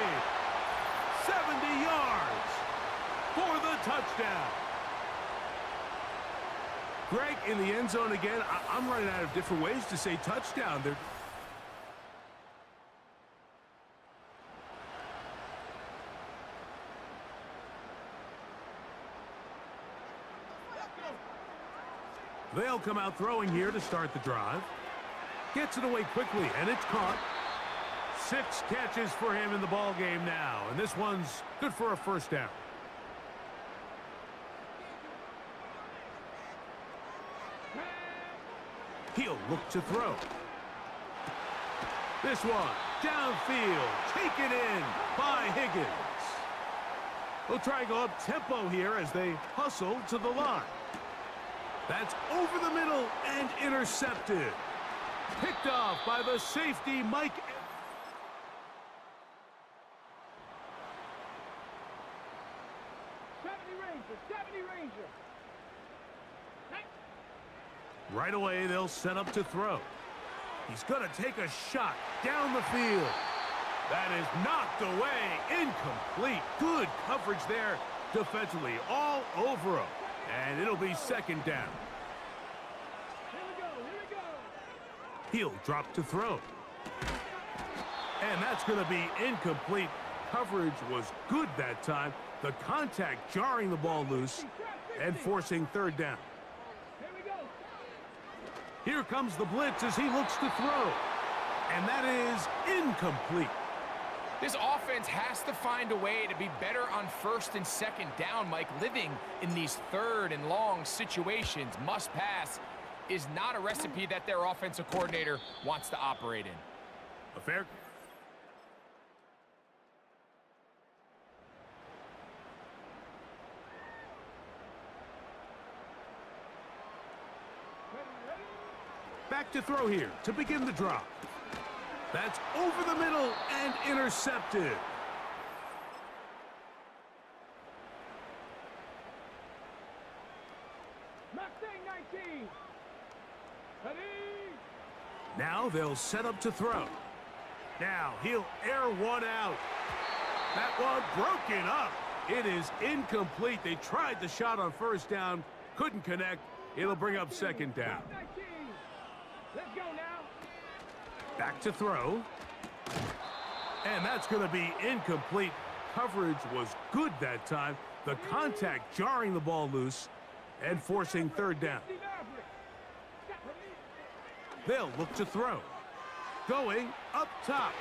70 yards for the touchdown. Greg, in the end zone again. I'm running out of different ways to say touchdown. They'll come out throwing here to start the drive. Gets it away quickly, and it's caught. 6 catches for him in the ball game now, and this one's good for a 1st down. He'll look to throw. This one, downfield, taken in by Higgins. They'll try and go up tempo here as they hustle to the line. That's over the middle and intercepted. Picked off by the safety, Mike. Right away, they'll set up to throw. He's going to take a shot down the field. That is knocked away. Incomplete. Good coverage there defensively all over him. And it'll be 2nd down. He'll drop to throw. And that's going to be incomplete. Coverage was good that time. The contact jarring the ball loose and forcing third down. Here we go. Here comes the blitz as he looks to throw. And that is incomplete. This offense has to find a way to be better on first and second down, Mike. Living in these third and long situations, must pass, is not a recipe that their offensive coordinator wants to operate in. A fair... Back to throw here to begin the drop. That's over the middle and intercepted. Mustang 19. Ready? Now they'll set up to throw. Now he'll air one out. That one broken up. It is incomplete. They tried the shot on first down, couldn't connect. It'll bring up second down. 19. Let's go now. Back to throw. And that's going to be incomplete. Coverage was good that time. The contact jarring the ball loose and forcing third down. They'll look to throw. Going up top.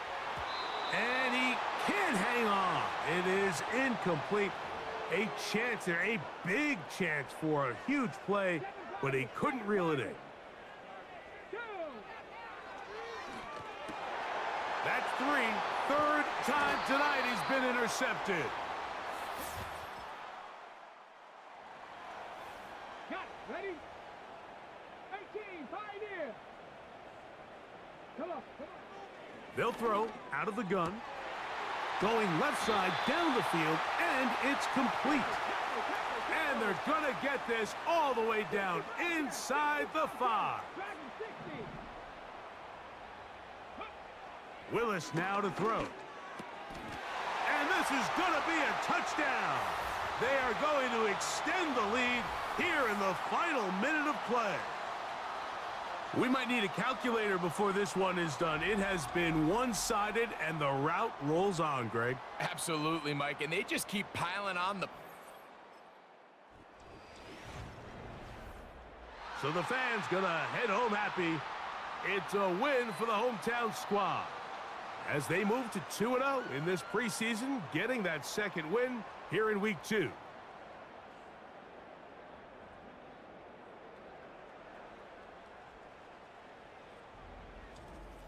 And he can't hang on. It is incomplete. A chance there, a big chance for a huge play, but he couldn't reel it in. That's three. Third time tonight he's been intercepted. Got it. Ready? 18. Pioneer. Come on. Come on. They'll throw out of the gun. Going left side down the field, and it's complete. And they're going to get this all the way down inside the 5. Dragon 60. Willis now to throw. And this is going to be a touchdown. They are going to extend the lead here in the final minute of play. We might need a calculator before this one is done. It has been one-sided, and the route rolls on, Greg. Absolutely, Mike, and they just keep piling on the... So the fans going to head home happy. It's a win for the hometown squad, as they move to 2-0 in this preseason, getting that second win here in Week 2.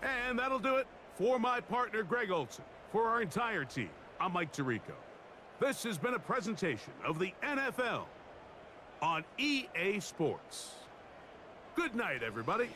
And that'll do it for my partner, Greg Olson. For our entire team, I'm Mike Tirico. This has been a presentation of the NFL on EA Sports. Good night, everybody.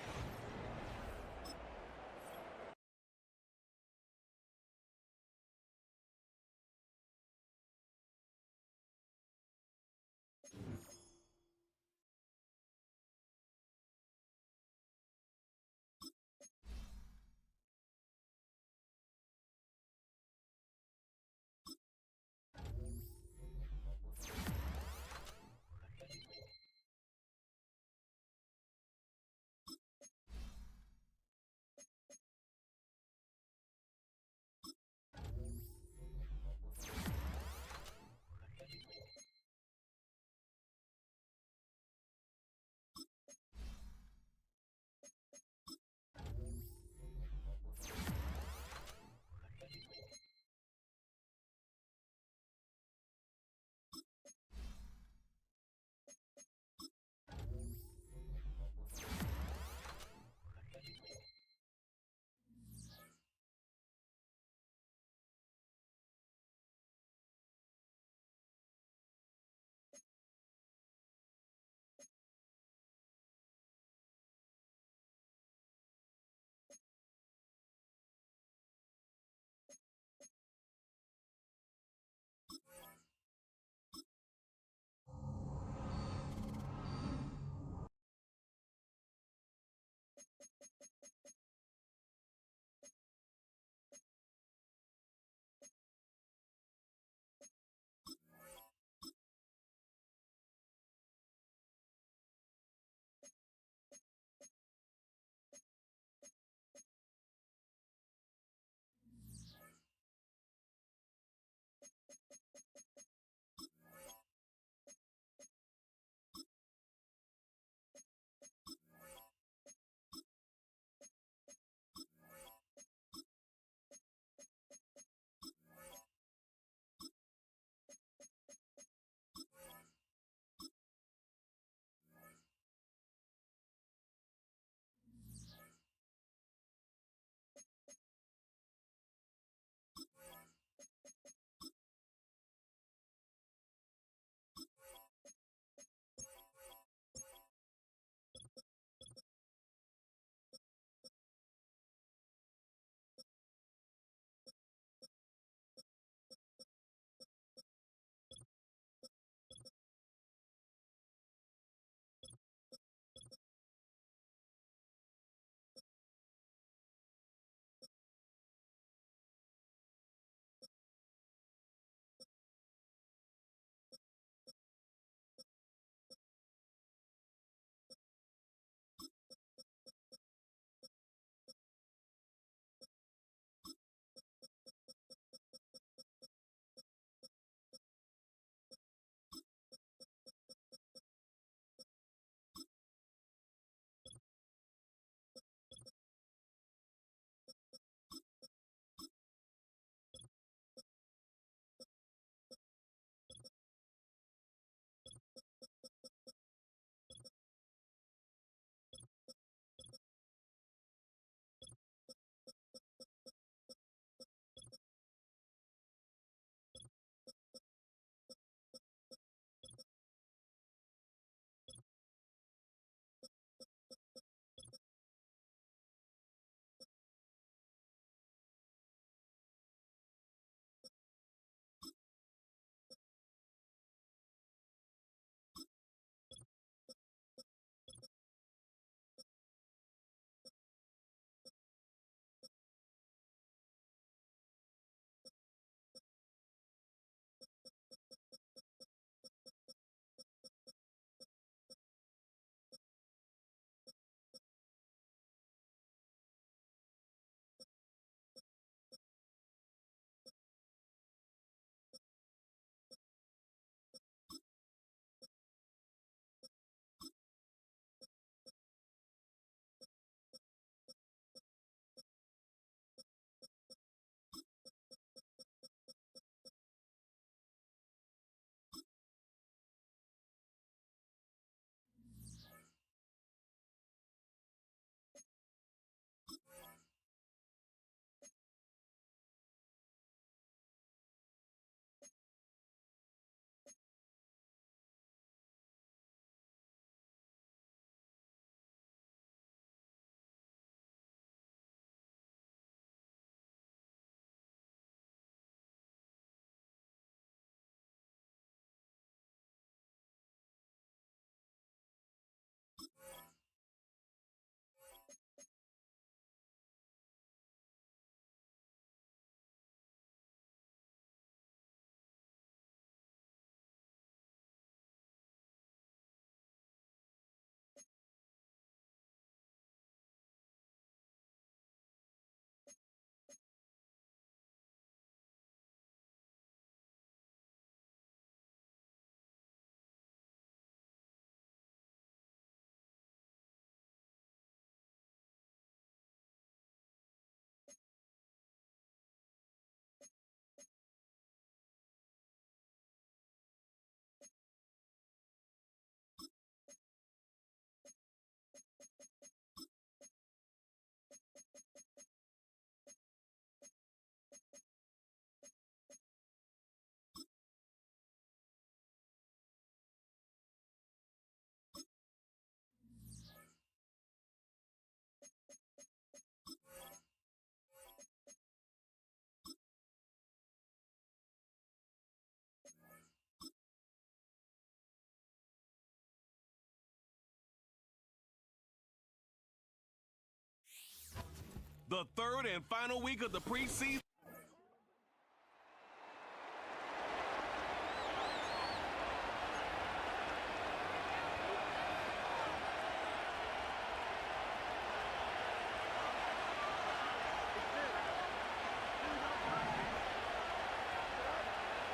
The third and final week of the preseason.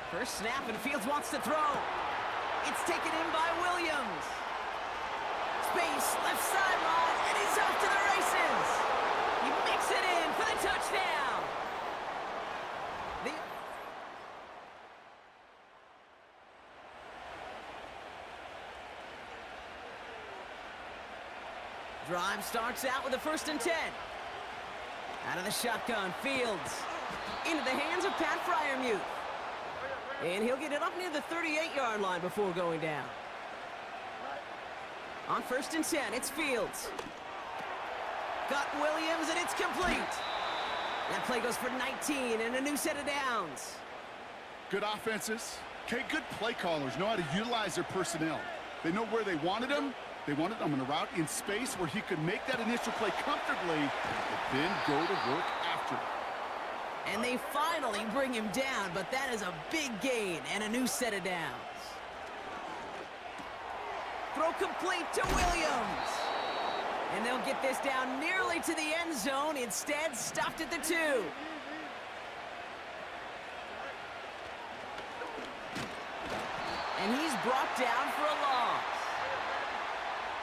First snap, and Fields wants to throw. It's taken in by Williams. Space, left sideline, and he's off to the races. He makes it in for the touchdown. Drive starts out with a 1st and 10. Out of the shotgun, Fields. Into the hands of Pat Freiermuth. And he'll get it up near the 38-yard line before going down. On 1st and 10, it's Fields. Got Williams, and it's complete. That play goes for 19 and a new set of downs. Good offenses. Okay, good play callers know how to utilize their personnel. They know where they wanted them. They wanted them in a route in space where he could make that initial play comfortably, but then go to work after it. And they finally bring him down, but that is a big gain and a new set of downs. Throw complete to Williams. And they'll get this down nearly to the end zone. Instead, stopped at the 2. And he's brought down for a loss.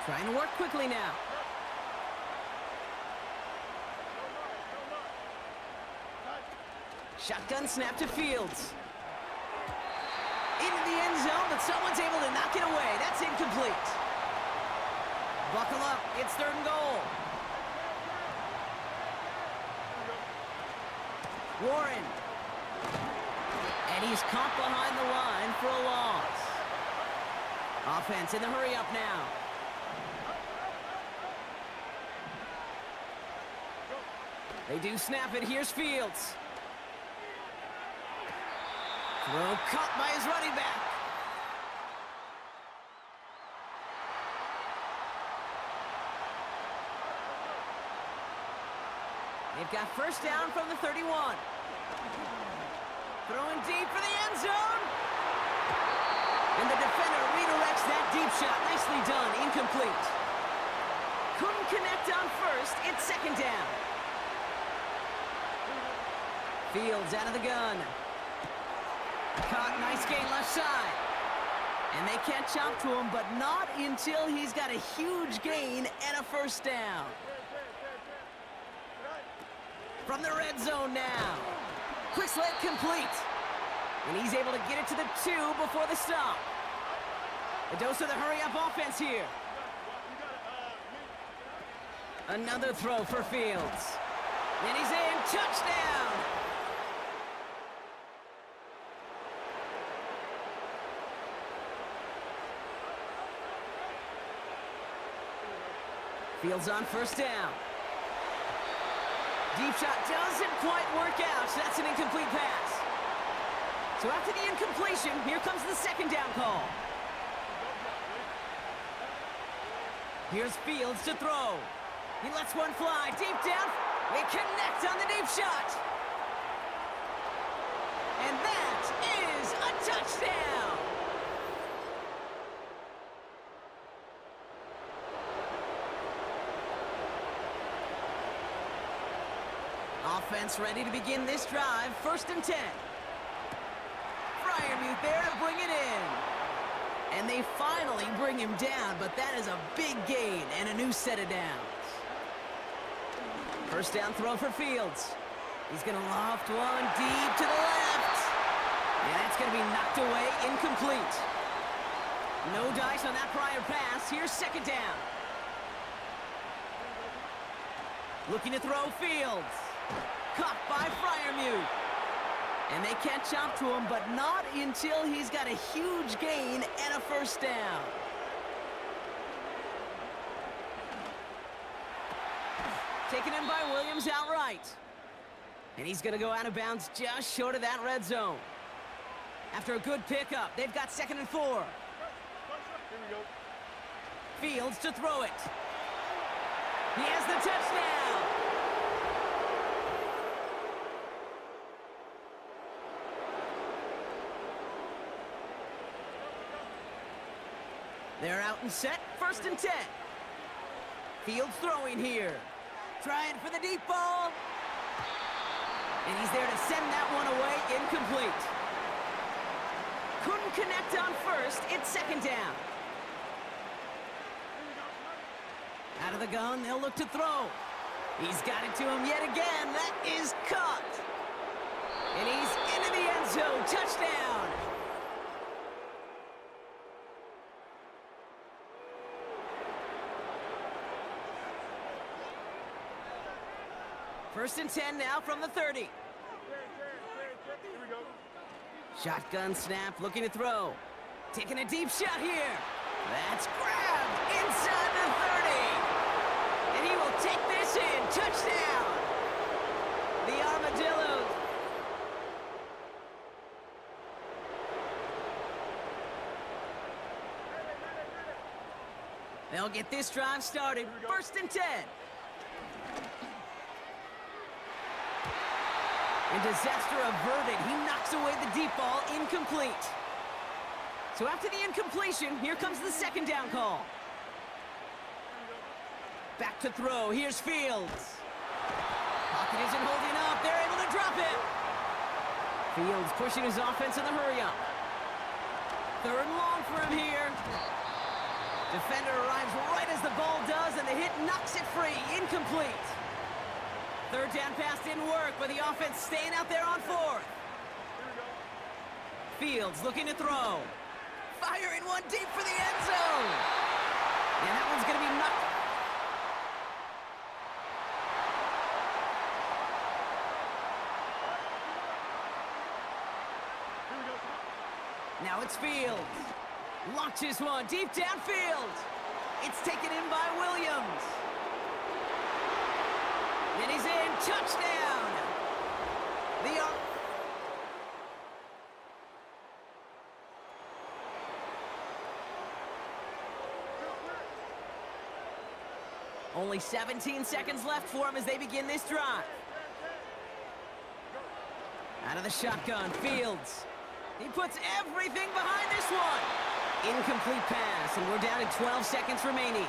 Trying to work quickly now. Shotgun snap to Fields. Into the end zone, but someone's able to knock it away. That's incomplete. Buckle up. It's 3rd and goal. Warren. And he's caught behind the line for a loss. Offense in the hurry-up now. They do snap it. Here's Fields. Throw caught by his running back. They've got 1st down from the 31. Throwing deep for the end zone. And the defender redirects that deep shot. Nicely done. Incomplete. Couldn't connect on 1st. It's 2nd down. Fields out of the gun. Caught, nice gain left side. And they catch up to him, but not until he's got a huge gain and a 1st down. From the red zone now. Quick slant complete. And he's able to get it to the 2 before the stop. A dose of the hurry-up offense here. Another throw for Fields. And he's in. Touchdown! Fields on 1st down. Deep shot doesn't quite work out, so that's an incomplete pass. So after the incompletion, here comes the 2nd down call. Here's Fields to throw. He lets one fly deep down. They connect on the deep shot. And that is a touchdown. Offense ready to begin this drive. 1st and 10. Freiermuth there to bring it in. And they finally bring him down, but that is a big gain and a new set of downs. 1st down throw for Fields. He's going to loft one deep to the left. And that's going to be knocked away, incomplete. No dice on that prior pass. Here's 2nd down. Looking to throw Fields. Caught by Freiermuth. And they catch up to him, but not until he's got a huge gain and a 1st down. Taken in by Williams outright. And he's going to go out of bounds just short of that red zone. After a good pickup, they've got 2nd and 4. Here we go. Fields to throw it. He has the touchdown. They're out and set, 1st and 10. Fields throwing here. Trying for the deep ball. And he's there to send that one away, incomplete. Couldn't connect on 1st, it's 2nd down. Out of the gun, they'll look to throw. He's got it to him yet again, that is caught. And he's into the end zone, touchdown. First and 10 now from the 30. Shotgun snap, looking to throw. Taking a deep shot here. That's grabbed inside the 30. And he will take this in. Touchdown. The Armadillos. They'll get this drive started. 1st and 10. And disaster averted. He knocks away the deep ball, incomplete. So after the incompletion, here comes the 2nd down call. Back to throw. Here's Fields. Pocket isn't holding up. They're able to drop it. Fields pushing his offense in the hurry-up. 3rd and long for him here. Defender arrives right as the ball does, and the hit knocks it free. Incomplete. 3rd down pass didn't work, but the offense staying out there on 4th. Fields looking to throw. Firing one deep for the end zone. And that one's going to be knocked. Now it's Fields. Launches one deep downfield. It's taken in by Williams. And he's in. Touchdown. Only 17 seconds left for him as they begin this drive. Out of the shotgun, Fields. He puts everything behind this one. Incomplete pass, and we're down to 12 seconds remaining.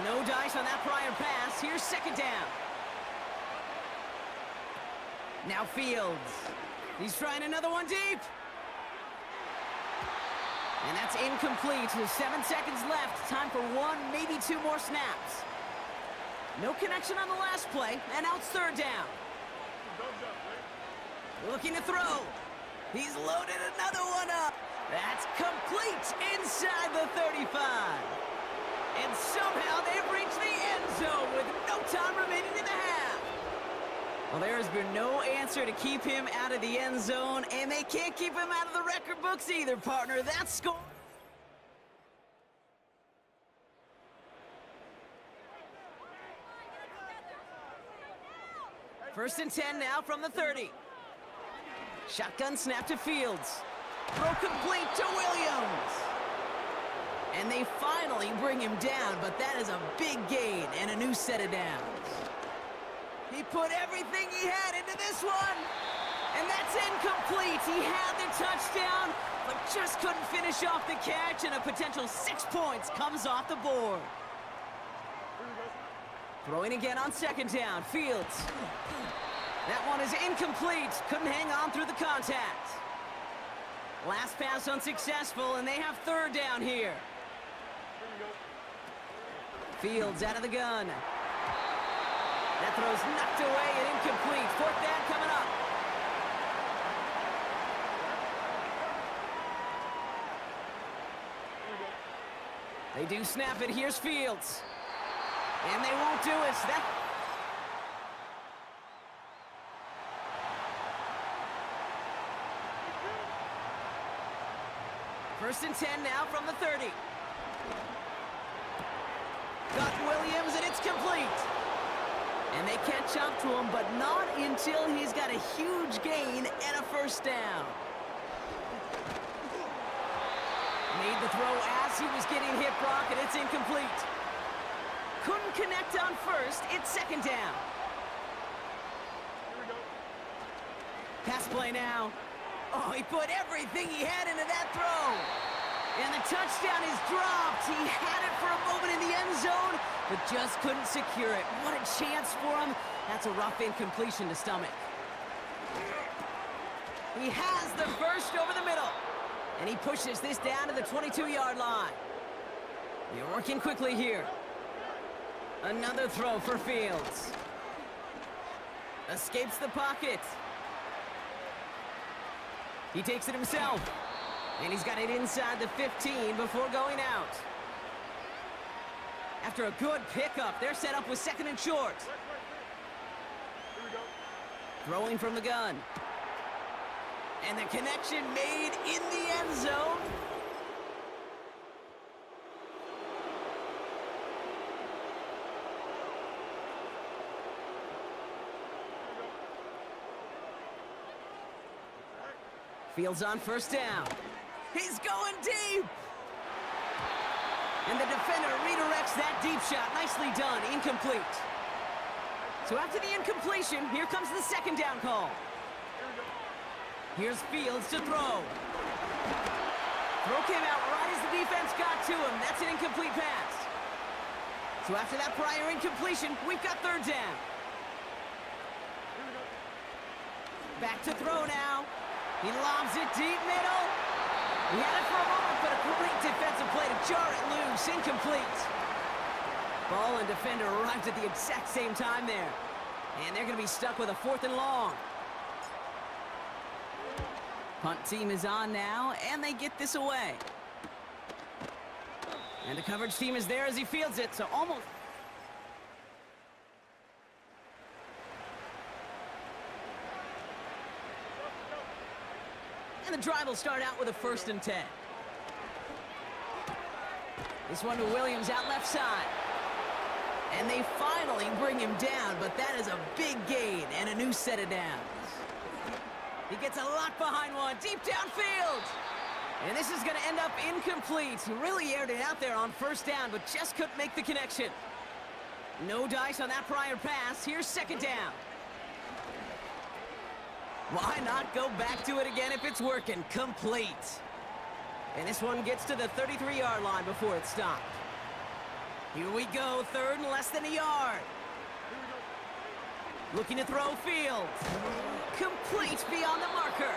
No dice on that prior pass. Here's 2nd down. Now Fields. He's trying another one deep. And that's incomplete. With 7 seconds left. Time for 1, maybe 2 more snaps. No connection on the last play, and now it's 3rd down. Looking to throw. He's loaded another one up. That's complete inside the 35. And somehow they've reached the end zone with no time remaining in the half. Well, there has been no answer to keep him out of the end zone, and they can't keep him out of the record books either, partner. That score. First and 10 now from the 30. Shotgun snap to Fields. Throw complete to Williams. And they finally bring him down, but that is a big gain and a new set of downs. He put everything he had into this one, and that's incomplete. He had the touchdown, but just couldn't finish off the catch, and a potential 6 points comes off the board. Throwing again on 2nd down, Fields. That one is incomplete. Couldn't hang on through the contact. Last pass unsuccessful, and they have 3rd down here. Fields out of the gun. That throw's knocked away and incomplete. 4th down coming up. They do snap it. Here's Fields. And they won't do it. First and 10 now from the 30. Got Williams, and it's complete. And they catch up to him, but not until he's got a huge gain and a 1st down. Made the throw as he was getting hit, Brock, and it's incomplete. Couldn't connect on 1st, it's 2nd down. Pass play now. Oh, he put everything he had into that throw. And the touchdown is dropped. He had it for a moment in the end zone, but just couldn't secure it. What a chance for him. That's a rough incompletion to stomach. He has the first over the middle. And he pushes this down to the 22-yard line. You're working quickly here. Another throw for Fields. Escapes the pocket. He takes it himself. And he's got it inside the 15 before going out. After a good pickup, they're set up with 2nd and short. Throwing from the gun. And the connection made in the end zone. Fields on first down. He's going deep. And the defender redirects that deep shot. Nicely done. Incomplete. So after the incompletion, here comes the 2nd down call. Here's Fields to throw. Throw came out right as the defense got to him. That's an incomplete pass. So after that prior incompletion, we've got 3rd down. Back to throw now. He lobs it deep middle. He had it for a moment, but a great defensive play to jar it loose. Incomplete. Ball and defender arrived at the exact same time there. And they're going to be stuck with a 4th and long. Punt team is on now, and they get this away. And the coverage team is there as he fields it, so almost... And the drive will start out with a 1st and 10. This one to Williams out left side. And they finally bring him down, but that is a big gain and a new set of downs. He gets a lot behind one, deep downfield. And this is going to end up incomplete. He really aired it out there on first down, but just couldn't make the connection. No dice on that prior pass. Here's 2nd down. Why not go back to it again if it's working? Complete. And this one gets to the 33-yard line before it's stopped. Here we go, 3rd and less than a yard. Looking to throw Fields. Complete beyond the marker.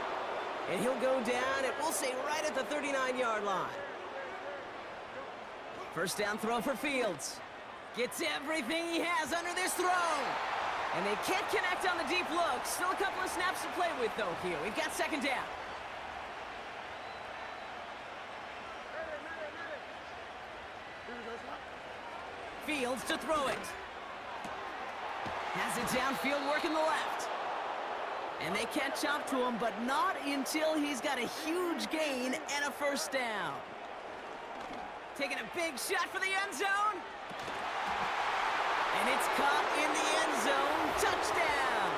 And he'll go down, and we'll say right at the 39-yard line. First down throw for Fields. Gets everything he has under this throw. And they can't connect on the deep look. Still a couple of snaps to play with, though, here. We've got 2nd down. Fields to throw it. Has it downfield, working the left. And they catch up to him, but not until he's got a huge gain and a 1st down. Taking a big shot for the end zone. And it's caught in the end zone. Touchdown.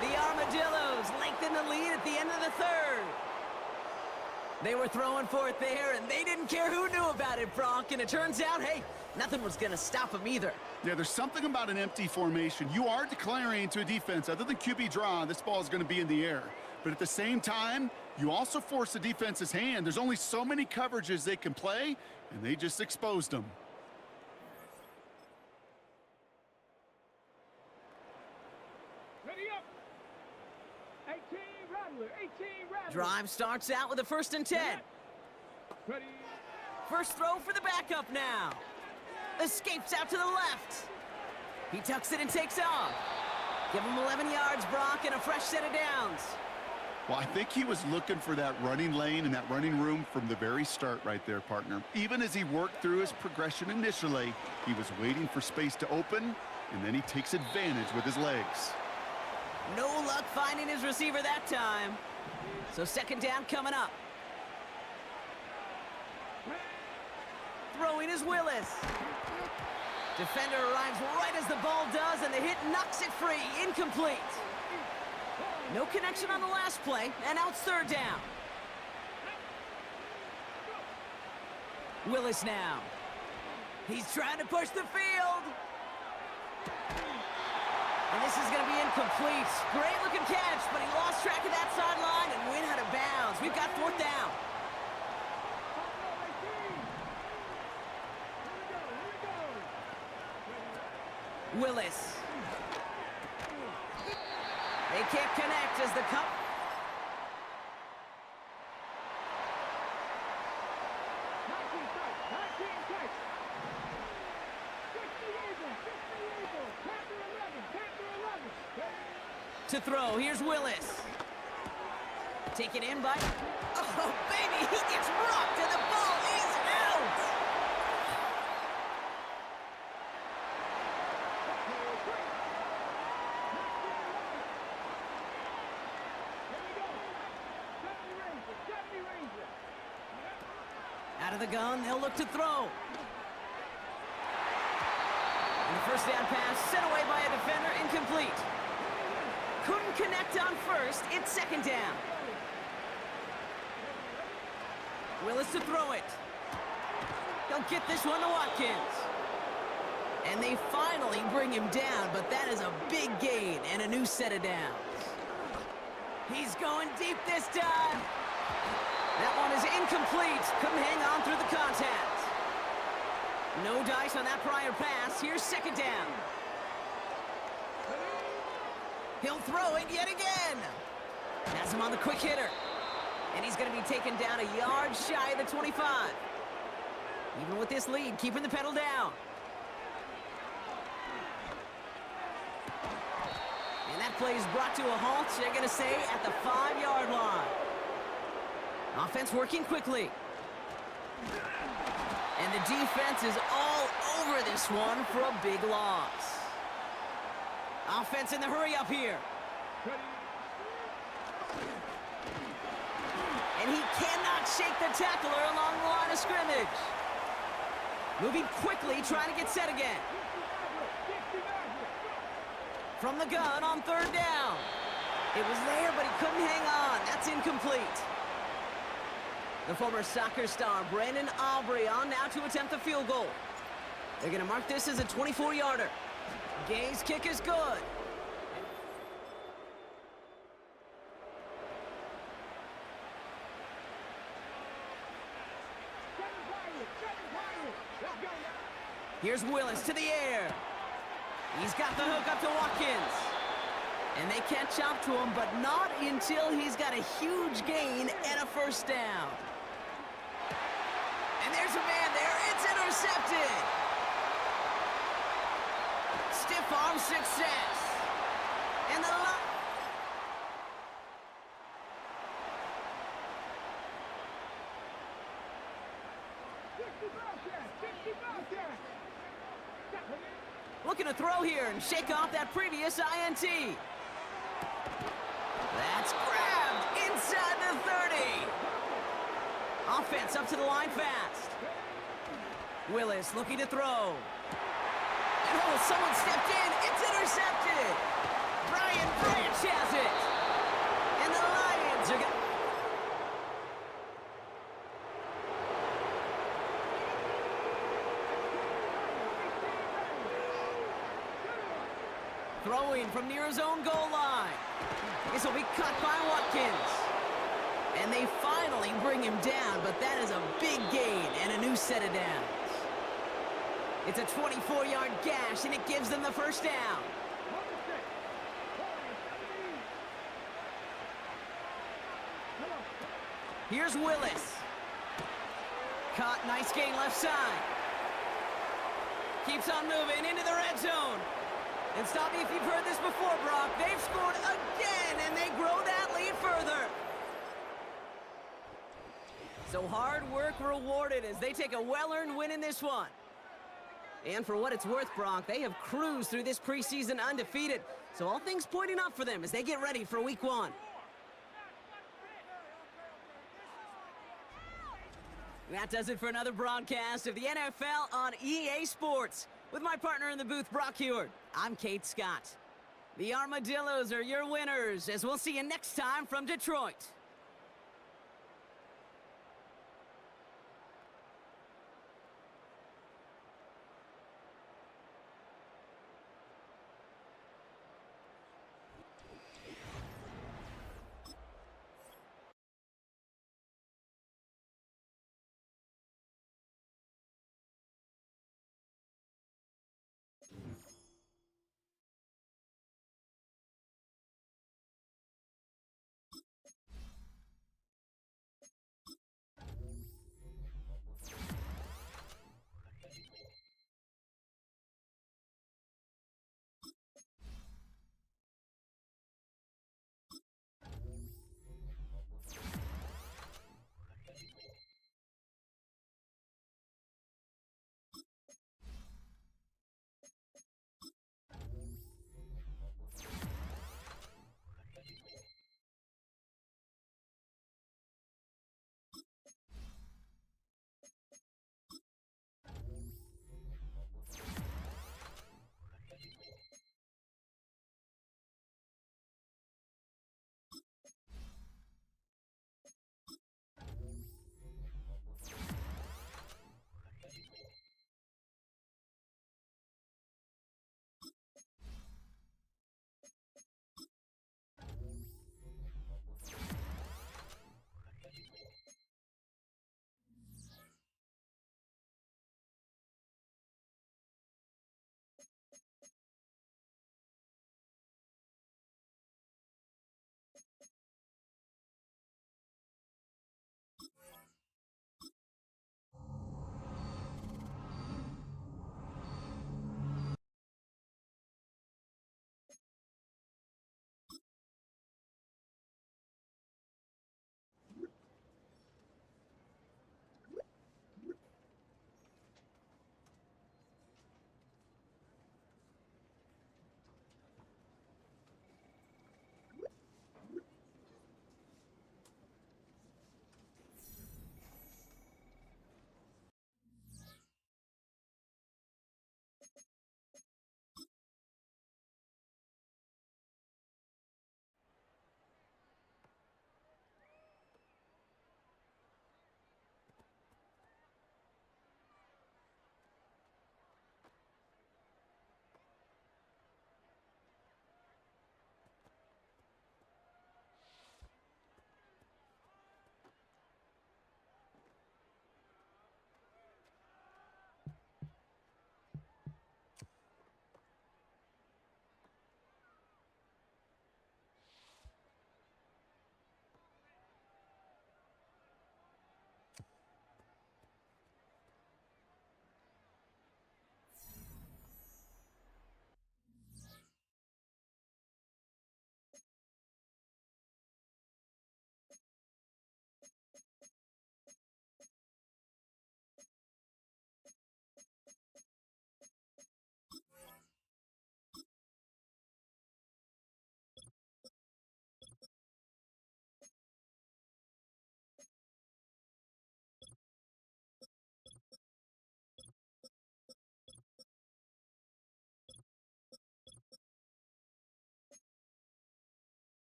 The Armadillos lengthen the lead at the end of the 3rd. They were throwing for it there, and they didn't care who knew about it, Bronk. And it turns out, hey, nothing was going to stop them either. Yeah, there's something about an empty formation. You are declaring to a defense, other than QB draw, this ball is going to be in the air. But at the same time, you also force the defense's hand. There's only so many coverages they can play, and they just exposed them. Ready up. 18 Rattler. 18 Rattler. Drive starts out with a 1st and 10. Ready. First throw for the backup now. Escapes out to the left. He tucks it and takes off. Give him 11 yards, Brock, and a fresh set of downs. Well, I think he was looking for that running lane and that running room from the very start right there, partner. Even as he worked through his progression initially, he was waiting for space to open, and then he takes advantage with his legs. No luck finding his receiver that time. So 2nd down coming up. Throwing is Willis. Defender arrives right as the ball does, and the hit knocks it free. Incomplete. No connection on the last play, and now it's 3rd down. Willis now. He's trying to push the field. And this is going to be incomplete. Great looking catch, but he lost track of that sideline and went out of bounds. We've got 4th down. Willis. They can't connect as the cup. To throw, here's Willis. Taken in by... Oh, baby, he gets rocked and the ball is out! Out of the gun, they'll look to throw. And the first down pass sent away by a defender, incomplete. Couldn't connect on first, it's second down. Willis to throw it. He'll get this one to Watkins. And they finally bring him down, but that is a big gain and a new set of downs. He's going deep this time. That one is incomplete. Couldn't hang on through the contact. No dice on that prior pass. Here's second down. He'll throw it yet again. Has him on the quick hitter. And he's going to be taken down a yard shy of the 25. Even with this lead, keeping the pedal down. And that play is brought to a halt, they're going to say, at the 5-yard line. Offense working quickly. And the defense is all over this one for a big loss. Offense in the hurry up here. And he cannot shake the tackler along the line of scrimmage. Moving quickly, trying to get set again. From the gun on third down. It was there, but he couldn't hang on. That's incomplete. The former soccer star, Brandon Aubrey, on now to attempt the field goal. They're going to mark this as a 24-yarder. Gay's kick is good. Here's Willis to the air. He's got the hook up to Watkins. And they catch up to him, but not until he's got a huge gain and a first down. And there's a man there. It's intercepted. Stiff arm success. And the looking to throw here and shake off that previous INT. That's grabbed inside the 30. Offense up to the line fast. Willis looking to throw. And oh, someone stepped in. It's intercepted. Brian Branch has it. And the Lions are going. Throwing from near his own goal line. This will be cut by Watkins. And they finally bring him down, but that is a big gain and a new set of downs. It's a 24-yard gash, and it gives them the first down. Here's Willis. Caught, nice gain left side. Keeps on moving into the red zone. And stop me if you've heard this before, Brock. They've scored again, and they grow that lead further. So hard work rewarded as they take a well-earned win in this one. And for what it's worth, Brock, they have cruised through this preseason undefeated. So all things pointing up for them as they get ready for Week 1. That does it for another broadcast of the NFL on EA Sports. With my partner in the booth, Brock Heward, I'm Kate Scott. The Armadillos are your winners, as we'll see you next time from Detroit.